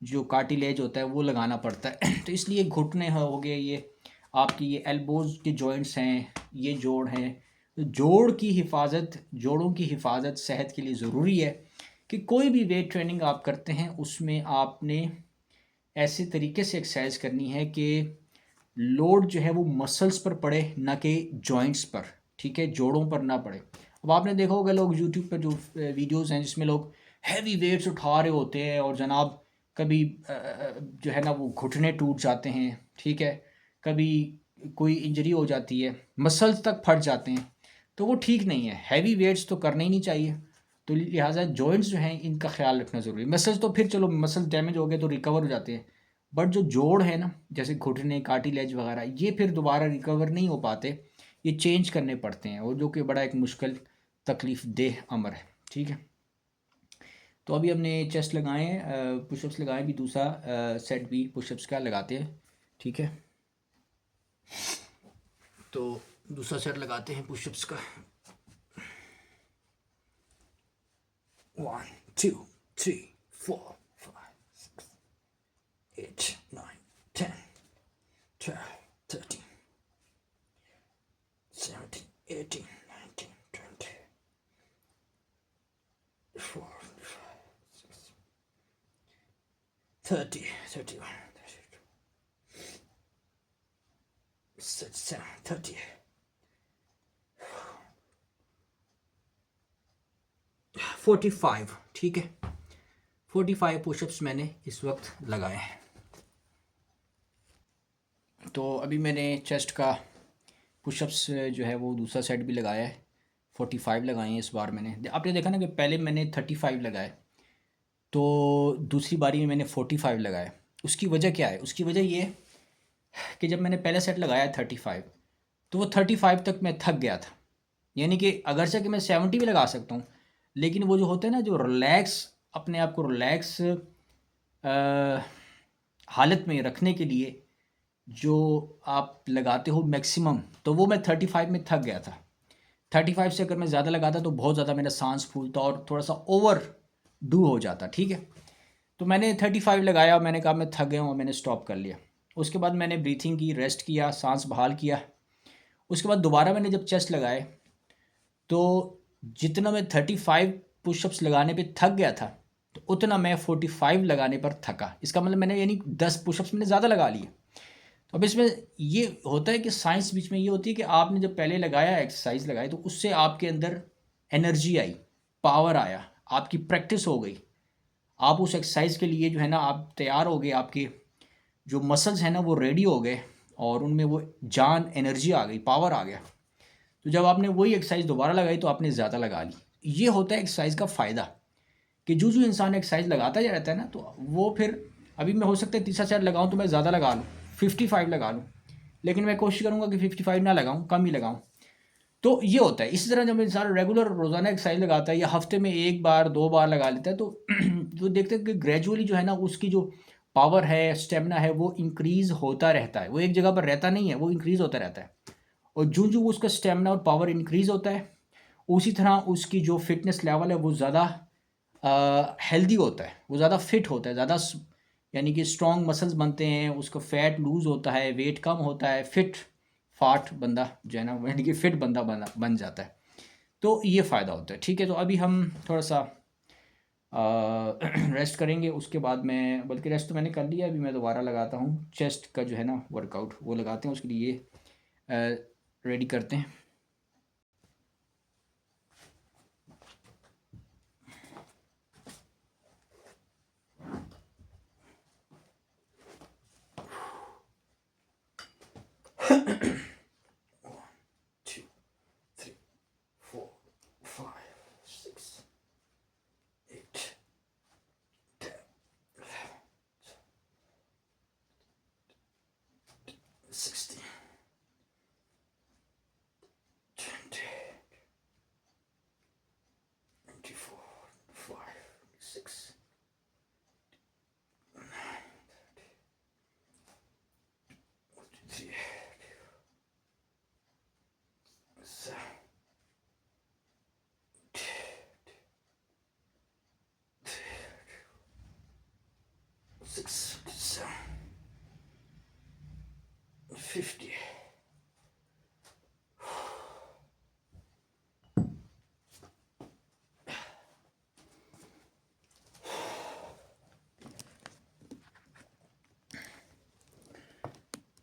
जो कार्टिलेज होता है वो लगाना पड़ता है। तो इसलिए घुटने हो गए, ये आपकी ये एल्बोज़ के जॉइंट्स हैं, ये जोड़ हैं। तो जोड़ की हिफाजत, जोड़ों की हिफाजत सेहत के लिए ज़रूरी है कि कोई भी वेट ट्रेनिंग आप करते हैं उसमें आपने ऐसे तरीके से एक्सरसाइज करनी है कि लोड जो है वो मसल्स पर पड़े, ना कि जॉइंट्स पर, ठीक है, जोड़ों पर ना पड़े। अब आपने देखा होगा लोग यूट्यूब पर जो वीडियोस हैं जिसमें लोग हैवी वेट्स उठा रहे होते हैं और जनाब कभी जो है ना वो घुटने टूट जाते हैं, ठीक है, कभी कोई इंजरी हो जाती है, मसल्स तक फट जाते हैं। तो वो ठीक नहीं है, हैवी वेट्स तो करना ही नहीं चाहिए। तो लिहाजा जॉइंट्स जो हैं इनका ख्याल रखना ज़रूरी है। मसल्स तो फिर चलो मसल्स डैमेज हो गए तो रिकवर हो जाते हैं, बट जो जोड़ है ना, जैसे घुटने, कार्टिलेज वगैरह, ये फिर दोबारा रिकवर नहीं हो पाते, ये चेंज करने पड़ते हैं, और जो कि बड़ा एक मुश्किल तकलीफ़ देह अमर है, ठीक है। तो अभी हमने चेस्ट लगाए हैं, पुशअप्स लगाए, भी दूसरा सेट भी पुशअप्स का लगाते हैं, ठीक है। तो दूसरा सेट लगाते हैं पुशअप्स का। 1 2 3 4 5 6 8 9 10 12 13 17 18 19 20 4 5 6 30 31 32 37 30 45। ठीक है, 45 पुशअप्स मैंने इस वक्त लगाए हैं। तो अभी मैंने चेस्ट का पुशअप्स जो है वो दूसरा सेट भी लगाया है, 45 लगाए हैं इस बार मैंने। आपने देखा ना कि पहले मैंने 35 लगाए, तो दूसरी बारी में मैंने 45 लगाए। उसकी वजह क्या है? उसकी वजह ये कि जब मैंने पहला सेट लगाया 35, तो वो 35 तक मैं थक गया था। यानी कि अगर से कि मैं 70 भी लगा सकता हूँ, लेकिन वो जो होता है ना, जो रिलैक्स, अपने आप को रिलैक्स हालत में रखने के लिए जो आप लगाते हो मैक्सिमम, तो वो मैं 35 में थक गया था। 35 से अगर मैं ज़्यादा लगाता तो बहुत ज़्यादा मेरा सांस फूलता और थोड़ा सा ओवर डू हो जाता। ठीक है, तो मैंने 35 लगाया और मैंने कहा मैं थक गया हूँ और मैंने स्टॉप कर लिया। उसके बाद मैंने ब्रीथिंग की, रेस्ट किया, सांस बहाल किया। उसके बाद दोबारा मैंने जब चेस्ट लगाए, तो जितना मैं 35 पुशअप्स लगाने पे थक गया था, तो उतना मैं 45 लगाने पर थका। इसका मतलब मैंने यानी 10 पुशअप्स मैंने ज़्यादा लगा लिए। तो अब इसमें ये होता है कि साइंस बीच में ये होती है कि आपने जब पहले लगाया, एक्सरसाइज लगाई, तो उससे आपके अंदर एनर्जी आई, पावर आया, आपकी प्रैक्टिस हो गई, आप उस एक्सरसाइज के लिए जो है ना आप तैयार हो गए, आपके जो मसल्स हैं ना वो रेडी हो गए और उनमें वो जान, एनर्जी आ गई, पावर आ गया। तो जब आपने वही एक्सरसाइज दोबारा लगाई तो आपने ज़्यादा लगा ली। ये होता है एक्सरसाइज का फ़ायदा, कि जो इंसान एक्सरसाइज लगाता जा रहता है ना, तो वो फिर, अभी मैं हो सकता है तीसरा सेट लगाऊं तो मैं ज़्यादा लगा लूँ, 55 लगा लूँ, लेकिन मैं कोशिश करूँगा कि 55 ना लगाऊँ, कम ही लगाऊँ। तो ये होता है। इसी तरह जब इंसान रेगुलर रोज़ाना एक्सरसाइज लगाता है या हफ्ते में एक बार दो बार लगा लेता है, तो जो देखते हैं कि ग्रेजुअली जो है ना उसकी जो पावर है, स्टेमिना है, वो इंक्रीज़ होता रहता है। वो एक जगह पर रहता नहीं है, वो इंक्रीज़ होता रहता है। और जो जो उसका स्टेमिना और पावर इंक्रीज़ होता है, उसी तरह उसकी जो फिटनेस लेवल है वो ज़्यादा हेल्दी होता है, वो ज़्यादा फिट होता है, ज़्यादा यानी कि स्ट्रॉन्ग मसल्स बनते हैं, उसका फैट लूज़ होता है, वेट कम होता है, फिट फाट बंदा जो है ना, यानी कि फिट बंदा बन जाता है। तो ये फ़ायदा होता है। ठीक है, तो अभी हम थोड़ा सा रेस्ट करेंगे। उसके बाद मैं, बल्कि रेस्ट तो मैंने कर लिया, अभी मैं दोबारा लगाता हूँ चेस्ट का जो है ना वर्कआउट, वो लगाते हैं। उसके लिए रेडी करते हैं।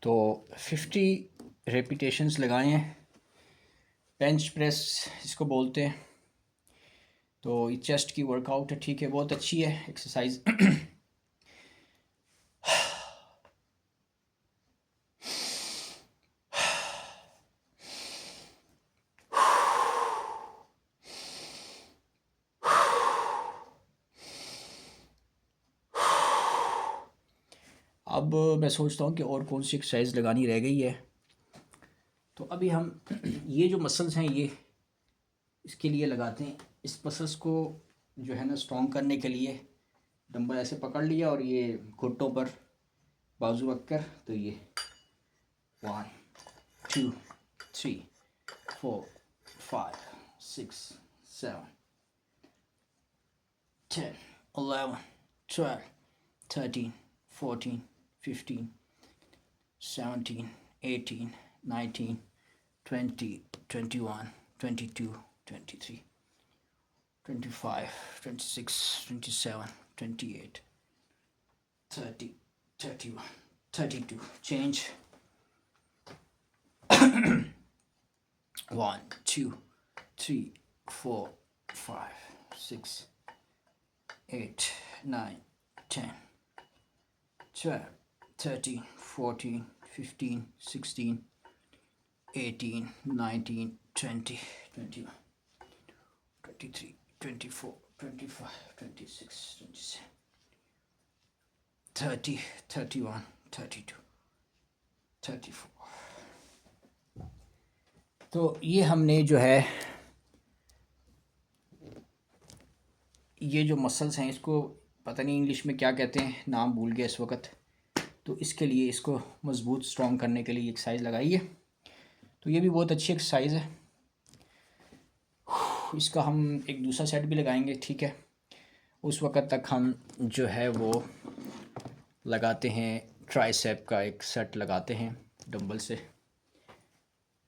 तो 50 रेपिटेशंस लगाए हैं। बेंच प्रेस इसको बोलते हैं। तो ये चेस्ट की वर्कआउट है। ठीक है, बहुत अच्छी है एक्सरसाइज। अब मैं सोचता हूँ कि और कौन सी एक्सरसाइज लगानी रह गई है। तो अभी हम ये जो मसल्स हैं ये, इसके लिए लगाते हैं। इस मसल्स को जो है ना स्ट्रॉन्ग करने के लिए डंबल ऐसे पकड़ लिया और ये घुटनों पर बाजू रख कर, तो ये 1 2 3 4 5 6 7 10, 11, 12, 13, 14, 15, 17, 18, 19, 20, 21, 22, 23, 25, 26, 27, 28, 30, 31, 32. Change. 1, 2, 3, 4, 5, 6, 8, 9, 10, 12, 13, 14, 15, 16, 18, 19, 20, 21, 23, 24, 25, 26, 27, 30, 31, 32, 34. तो ये हमने जो है ये जो मसल्स हैं इसको पता नहीं इंग्लिश में क्या कहते हैं, नाम भूल गया इस वक्त। तो इसके लिए इसको मज़बूत स्ट्रॉन्ग करने के लिए एक्सरसाइज लगाई है। तो ये भी बहुत अच्छी एक्सरसाइज है। इसका हम एक दूसरा सेट भी लगाएंगे, ठीक है। उस वक्त तक हम जो है वो लगाते हैं ट्राइसेप का एक सेट लगाते हैं डंबल से।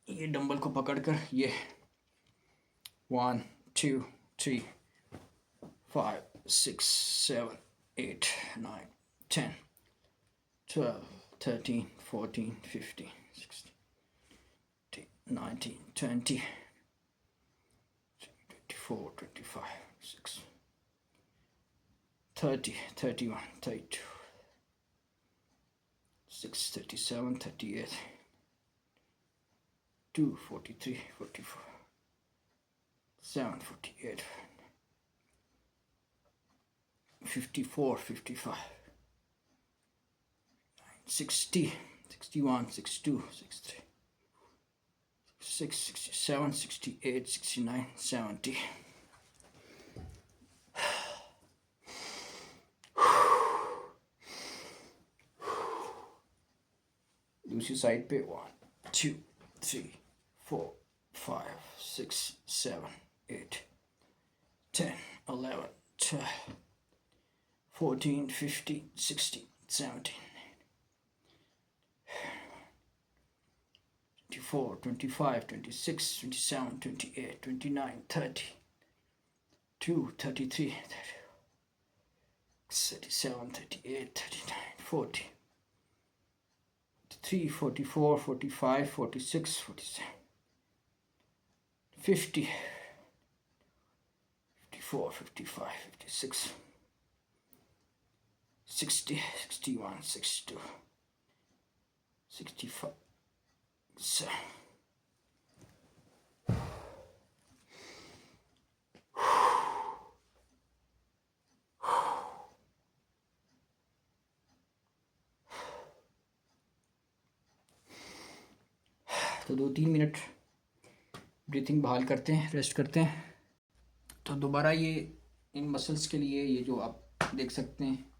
ये डंबल को पकड़कर ये 1, 2, 3, 5, 6, 7, 8, 9, 10, 12, 13, 14, 15, 16, 19, 20, 24, 25, 6, 30, 31, 32, 6, 37, 38, 2, 43, 44, 7, 48, 54, 55, 60, 61, 62, 63, 66, 67, 68, 69, 70. दूसरी साइड पे 1, 2, 3, 4, 5, 6, 7, 8, 10, 11, 12, 14, 15, 16, 17, 24, 25, 26, 27, 28, 29, 30, 2, 33, 37, 38, 39, 40, 43, 44, 45, 46, 47, 50, 54, 55, 56, 60, 61, 62, 65, 7. तो 2-3 मिनट ब्रीथिंग बहाल करते हैं, रेस्ट करते हैं। तो दोबारा ये इन मसल्स के लिए ये जो आप देख सकते हैं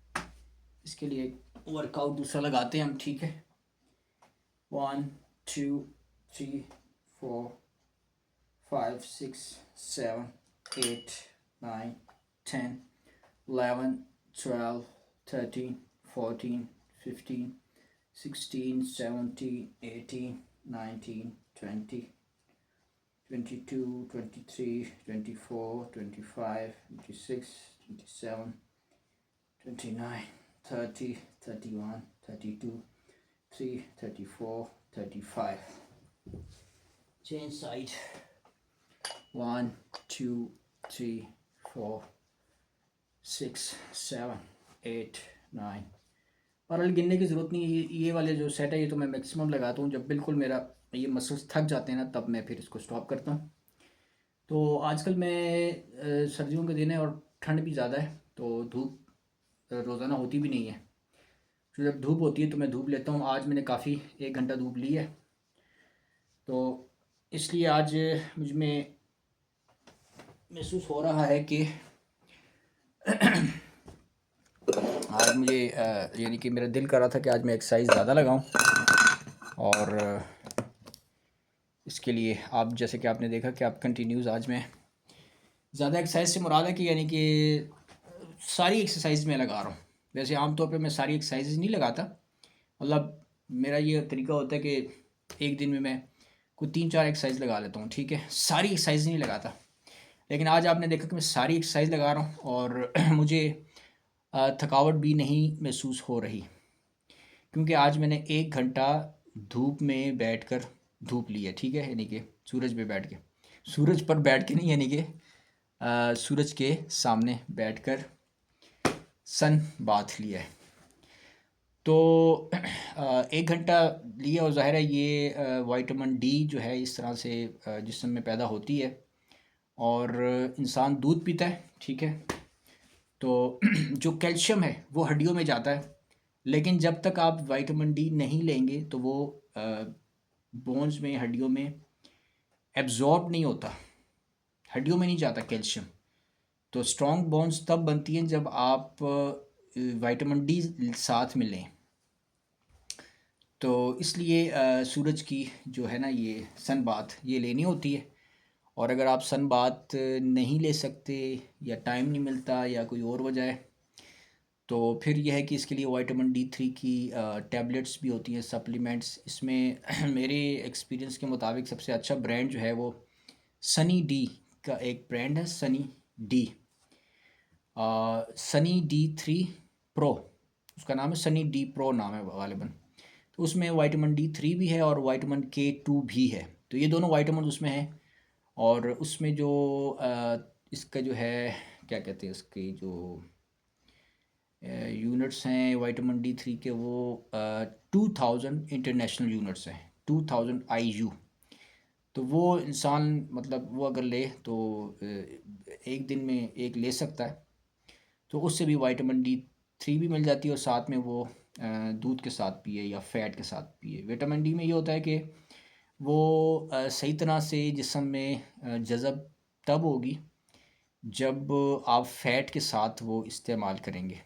इसके लिए वर्कआउट दूसरा लगाते हैं हम, ठीक है। 1, 2, 3, 4, 5, 6, 7, 8, 9, 10, 11, 12, 13, 14, 15, 16, 17, 18, 19, 20, 22, 23, 24, 25, 26, 27, 29, 30, 31, 32, 3, 34, 35. Change side. 1, 2, 3, 4, 6, 7, 8, 9. पैरेलल गिनने की ज़रूरत नहीं है। ये वाले जो सेट है ये तो मैं मैक्सिमम लगाता हूँ जब बिल्कुल मेरा ये मसल्स थक जाते हैं ना, तब मैं फिर इसको स्टॉप करता हूँ। तो आजकल मैं सर्दियों के दिन है और ठंड भी ज़्यादा है, तो धूप रोज़ाना होती भी नहीं है। तो जब धूप होती है तो मैं धूप लेता हूँ। आज मैंने काफ़ी 1 घंटा धूप ली है, तो इसलिए आज मुझ में महसूस हो रहा है कि आज मुझे यानी कि मेरा दिल कर रहा था कि आज मैं एक्सरसाइज ज़्यादा लगाऊं। और इसके लिए आप जैसे कि आपने देखा कि आप कंटिन्यूज़ आज मैं ज़्यादा एक्सरसाइज से मुराद है कि यानी कि सारी एक्सरसाइज मैं लगा रहा हूँ। वैसे आमतौर पे मैं सारी एक्सरसाइज नहीं लगाता, मतलब मेरा ये तरीका होता है कि एक दिन में मैं कोई 3-4 एक्सरसाइज लगा लेता हूँ, ठीक है। सारी एक्सरसाइज नहीं लगाता, लेकिन आज आपने देखा कि मैं सारी एक्सरसाइज लगा रहा हूँ और मुझे थकावट भी नहीं महसूस हो रही, क्योंकि आज मैंने 1 घंटा धूप में बैठकर धूप ली है, ठीक है, यानी कि सूरज पे बैठ के, सूरज पर बैठ के नहीं, यानी कि सूरज के सामने बैठकर सन बाथ लिया है। तो 1 घंटा लिया और ज़ाहिर है ये विटामिन डी जो है इस तरह से जिस्म में पैदा होती है और इंसान दूध पीता है, ठीक है। तो जो कैल्शियम है वो हड्डियों में जाता है, लेकिन जब तक आप विटामिन डी नहीं लेंगे तो वो बोन्स में, हड्डियों में एब्जॉर्ब नहीं होता, हड्डियों में नहीं जाता कैल्शियम। तो स्ट्रॉन्ग बोन्स तब बनती हैं जब आप विटामिन डी साथ में लें। तो इसलिए सूरज की जो है ना ये सन बाथ ये लेनी होती है। और अगर आप सन बाथ नहीं ले सकते या टाइम नहीं मिलता या कोई और वजह है, तो फिर यह है कि इसके लिए विटामिन D3 की टैबलेट्स भी होती हैं, सप्लीमेंट्स। इसमें मेरे एक्सपीरियंस के मुताबिक सबसे अच्छा ब्रांड जो है वो सनी डी का एक ब्रांड है, Sunny D, Sunny D3 pro, उसका नाम है सनी डी प्रो नाम है गालिबन। तो उसमें विटामिन D3 भी है और विटामिन K2 भी है, तो ये दोनों विटामिन उसमें हैं। और उसमें जो इसका जो है क्या कहते हैं, इसके जो यूनिट्स हैं विटामिन D3 के, वो 2000 इंटरनेशनल यूनिट्स हैं, 2000 IU। तो वो इंसान मतलब वो अगर ले तो एक दिन में एक ले सकता है, तो उससे भी विटामिन D3 भी मिल जाती है और साथ में वो दूध के साथ पिए या फैट के साथ पिए। विटामिन डी में ये होता है कि वो सही तरह से जिस्म में जज़ब तब होगी जब आप फ़ैट के साथ वो इस्तेमाल करेंगे।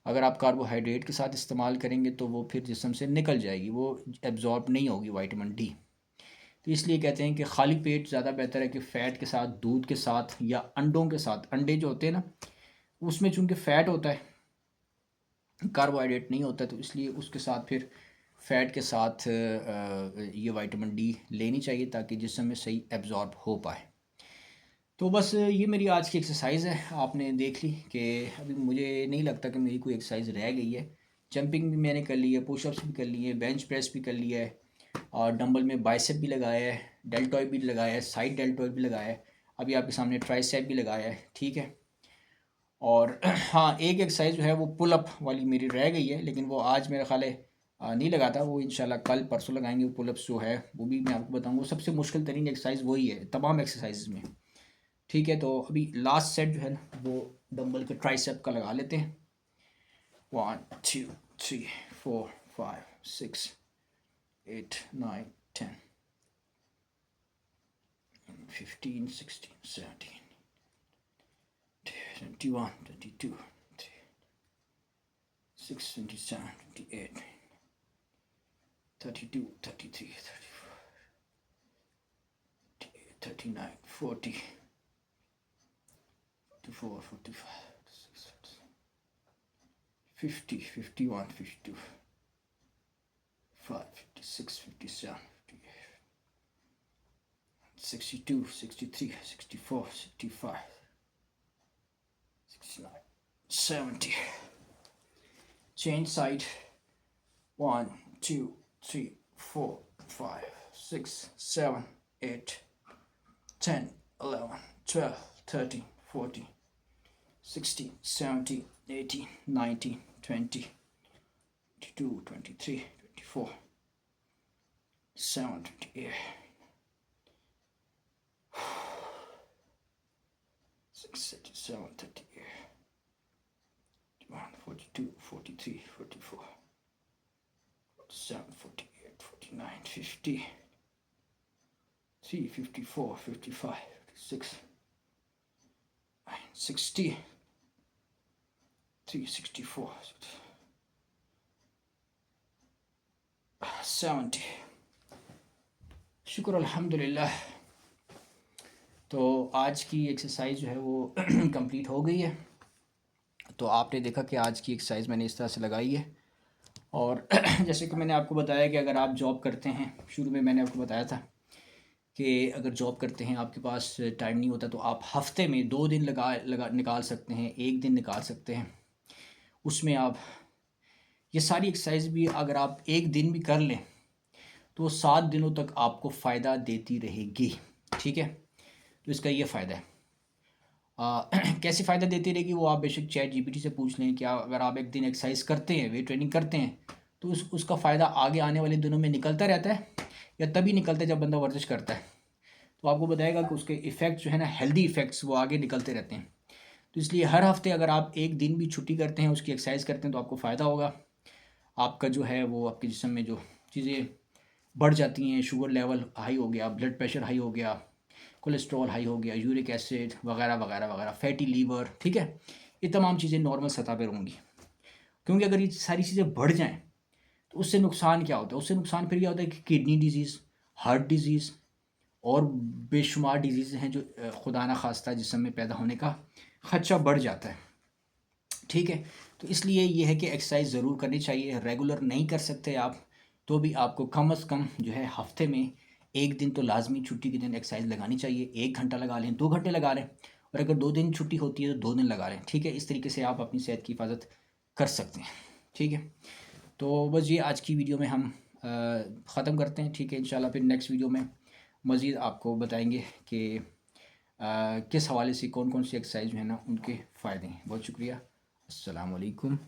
अगर आप कार्बोहाइड्रेट के साथ इस्तेमाल करेंगे तो वो फिर जिस्म से निकल जाएगी, वो एब्जॉर्ब नहीं होगी विटामिन डी। तो इसलिए कहते हैं कि खाली पेट ज़्यादा बेहतर है कि फ़ैट के साथ, दूध के साथ या अंडों के साथ। अंडे जो होते हैं ना उसमें चूँकि फ़ैट होता है, कार्बोहाइड्रेट नहीं होता, तो इसलिए उसके साथ फिर फ़ैट के साथ ये विटामिन डी लेनी चाहिए ताकि जिस्म में सही एब्जॉर्ब हो पाए। तो बस ये मेरी आज की एक्सरसाइज़ है, आपने देख ली कि अभी मुझे नहीं लगता कि मेरी कोई एक्सरसाइज रह गई है। जंपिंग भी मैंने कर ली है, पुशअप्स भी कर लिए हैं, बेंच प्रेस भी कर लिया है और डंबल में बाइसेप भी लगाया है, डेल्टॉइड भी लगाया है, साइड डेल्टॉइड भी लगाया है, अभी आपके सामने ट्राइसेप भी लगाया है, ठीक है। और हाँ, एक एक्सरसाइज जो है वो पुल अप वाली मेरी रह गई है, लेकिन वो आज मेरा ख्याल है नहीं लगाता, वो इंशाल्लाह कल परसों लगाएंगे। वो पुल अप्स जो है वो भी मैं आपको बताऊंगा, वो सबसे मुश्किल तरीन एक्सरसाइज वही है तमाम एक्सरसाइज में, ठीक है। तो अभी लास्ट सेट जो है ना वो डंबल के ट्राइसेप का लगा लेते हैं। 1 2 3 4 5 6 8 9 10 15 16 17 21 22 26 27 28 32 33 34 39 40 44 45 50 51 52 56 57 58 62 63 64 65 69 70. Change side. 1 2 3 4 5 6 7 8 10 11 12 13 14 16 17 18 19 20 22 23 24 27 28 37 38 42 43 44 47 48 49 50 54 55 56 60 64 70। शुक्र अल्हम्दुलिल्लाह। तो आज की एक्सरसाइज जो है वो कंप्लीट हो गई है तो आपने देखा कि आज की एक्सरसाइज मैंने इस तरह से लगाई है। और जैसे कि मैंने आपको बताया कि अगर आप जॉब करते हैं, शुरू में मैंने आपको बताया था कि अगर जॉब करते हैं आपके पास टाइम नहीं होता तो आप हफ्ते में 2 दिन लगा निकाल सकते हैं, 1 दिन निकाल सकते हैं। उसमें आप ये सारी एक्सरसाइज भी अगर आप 1 दिन भी कर लें तो 7 दिनों तक आपको फ़ायदा देती रहेगी। ठीक है, तो इसका ये फ़ायदा है। कैसे फ़ायदा देती रहेगी वो आप बेशक चैट जीपीटी से पूछ लें। क्या अगर आप एक दिन एक्सरसाइज करते हैं, वेट ट्रेनिंग करते हैं, तो उसका फ़ायदा आगे आने वाले दिनों में निकलता रहता है या तभी निकलता है जब बंदा वर्जिश करता है। तो आपको बताएगा कि उसके इफ़ेक्ट जो है ना, हेल्दी इफ़ेक्ट्स वो आगे निकलते रहते हैं। तो इसलिए हर हफ्ते अगर आप 1 दिन भी छुट्टी करते हैं, उसकी एक्सरसाइज करते हैं, तो आपको फ़ायदा होगा। आपका जो है वो आपके जिस्म में जो चीज़ें बढ़ जाती हैं, शुगर लेवल हाई हो गया, ब्लड प्रेशर हाई हो गया, कोलेस्ट्रॉल हाई हो गया, यूरिक एसिड वगैरह वगैरह वगैरह, फैटी लीवर, ठीक है, ये तमाम चीज़ें नॉर्मल सतह पर होंगी। क्योंकि अगर ये सारी चीज़ें बढ़ जाएँ तो उससे नुकसान क्या होता है? उससे नुकसान फिर क्या होता है कि किडनी डिजीज़, हार्ट डिजीज़ और बेशुमार डिजीज़ हैं जो खुदा ना खास्ता जिस्म में पैदा होने का ख़दशा बढ़ जाता है। ठीक है, तो इसलिए ये है कि एक्सरसाइज ज़रूर करनी चाहिए। रेगुलर नहीं कर सकते आप तो भी आपको कम से कम जो है हफ्ते में 1 दिन तो लाजमी छुट्टी के दिन एक्सरसाइज लगानी चाहिए। 1 घंटा लगा लें, 2 घंटे लगा लें, और अगर 2 दिन छुट्टी होती है तो 2 दिन लगा लें। ठीक है, इस तरीके से आप अपनी सेहत की हिफाजत कर सकते हैं। ठीक है, तो बस ये आज की वीडियो में हम ख़त्म करते हैं। ठीक है, इंशाल्लाह फिर नेक्स्ट वीडियो में मज़ीद आपको बताएंगे कि किस हवाले से कौन कौन सी एक्सरसाइज जो है ना उनके फ़ायदे हैं। बहुत शुक्रिया। अस्सलाम वालेकुम।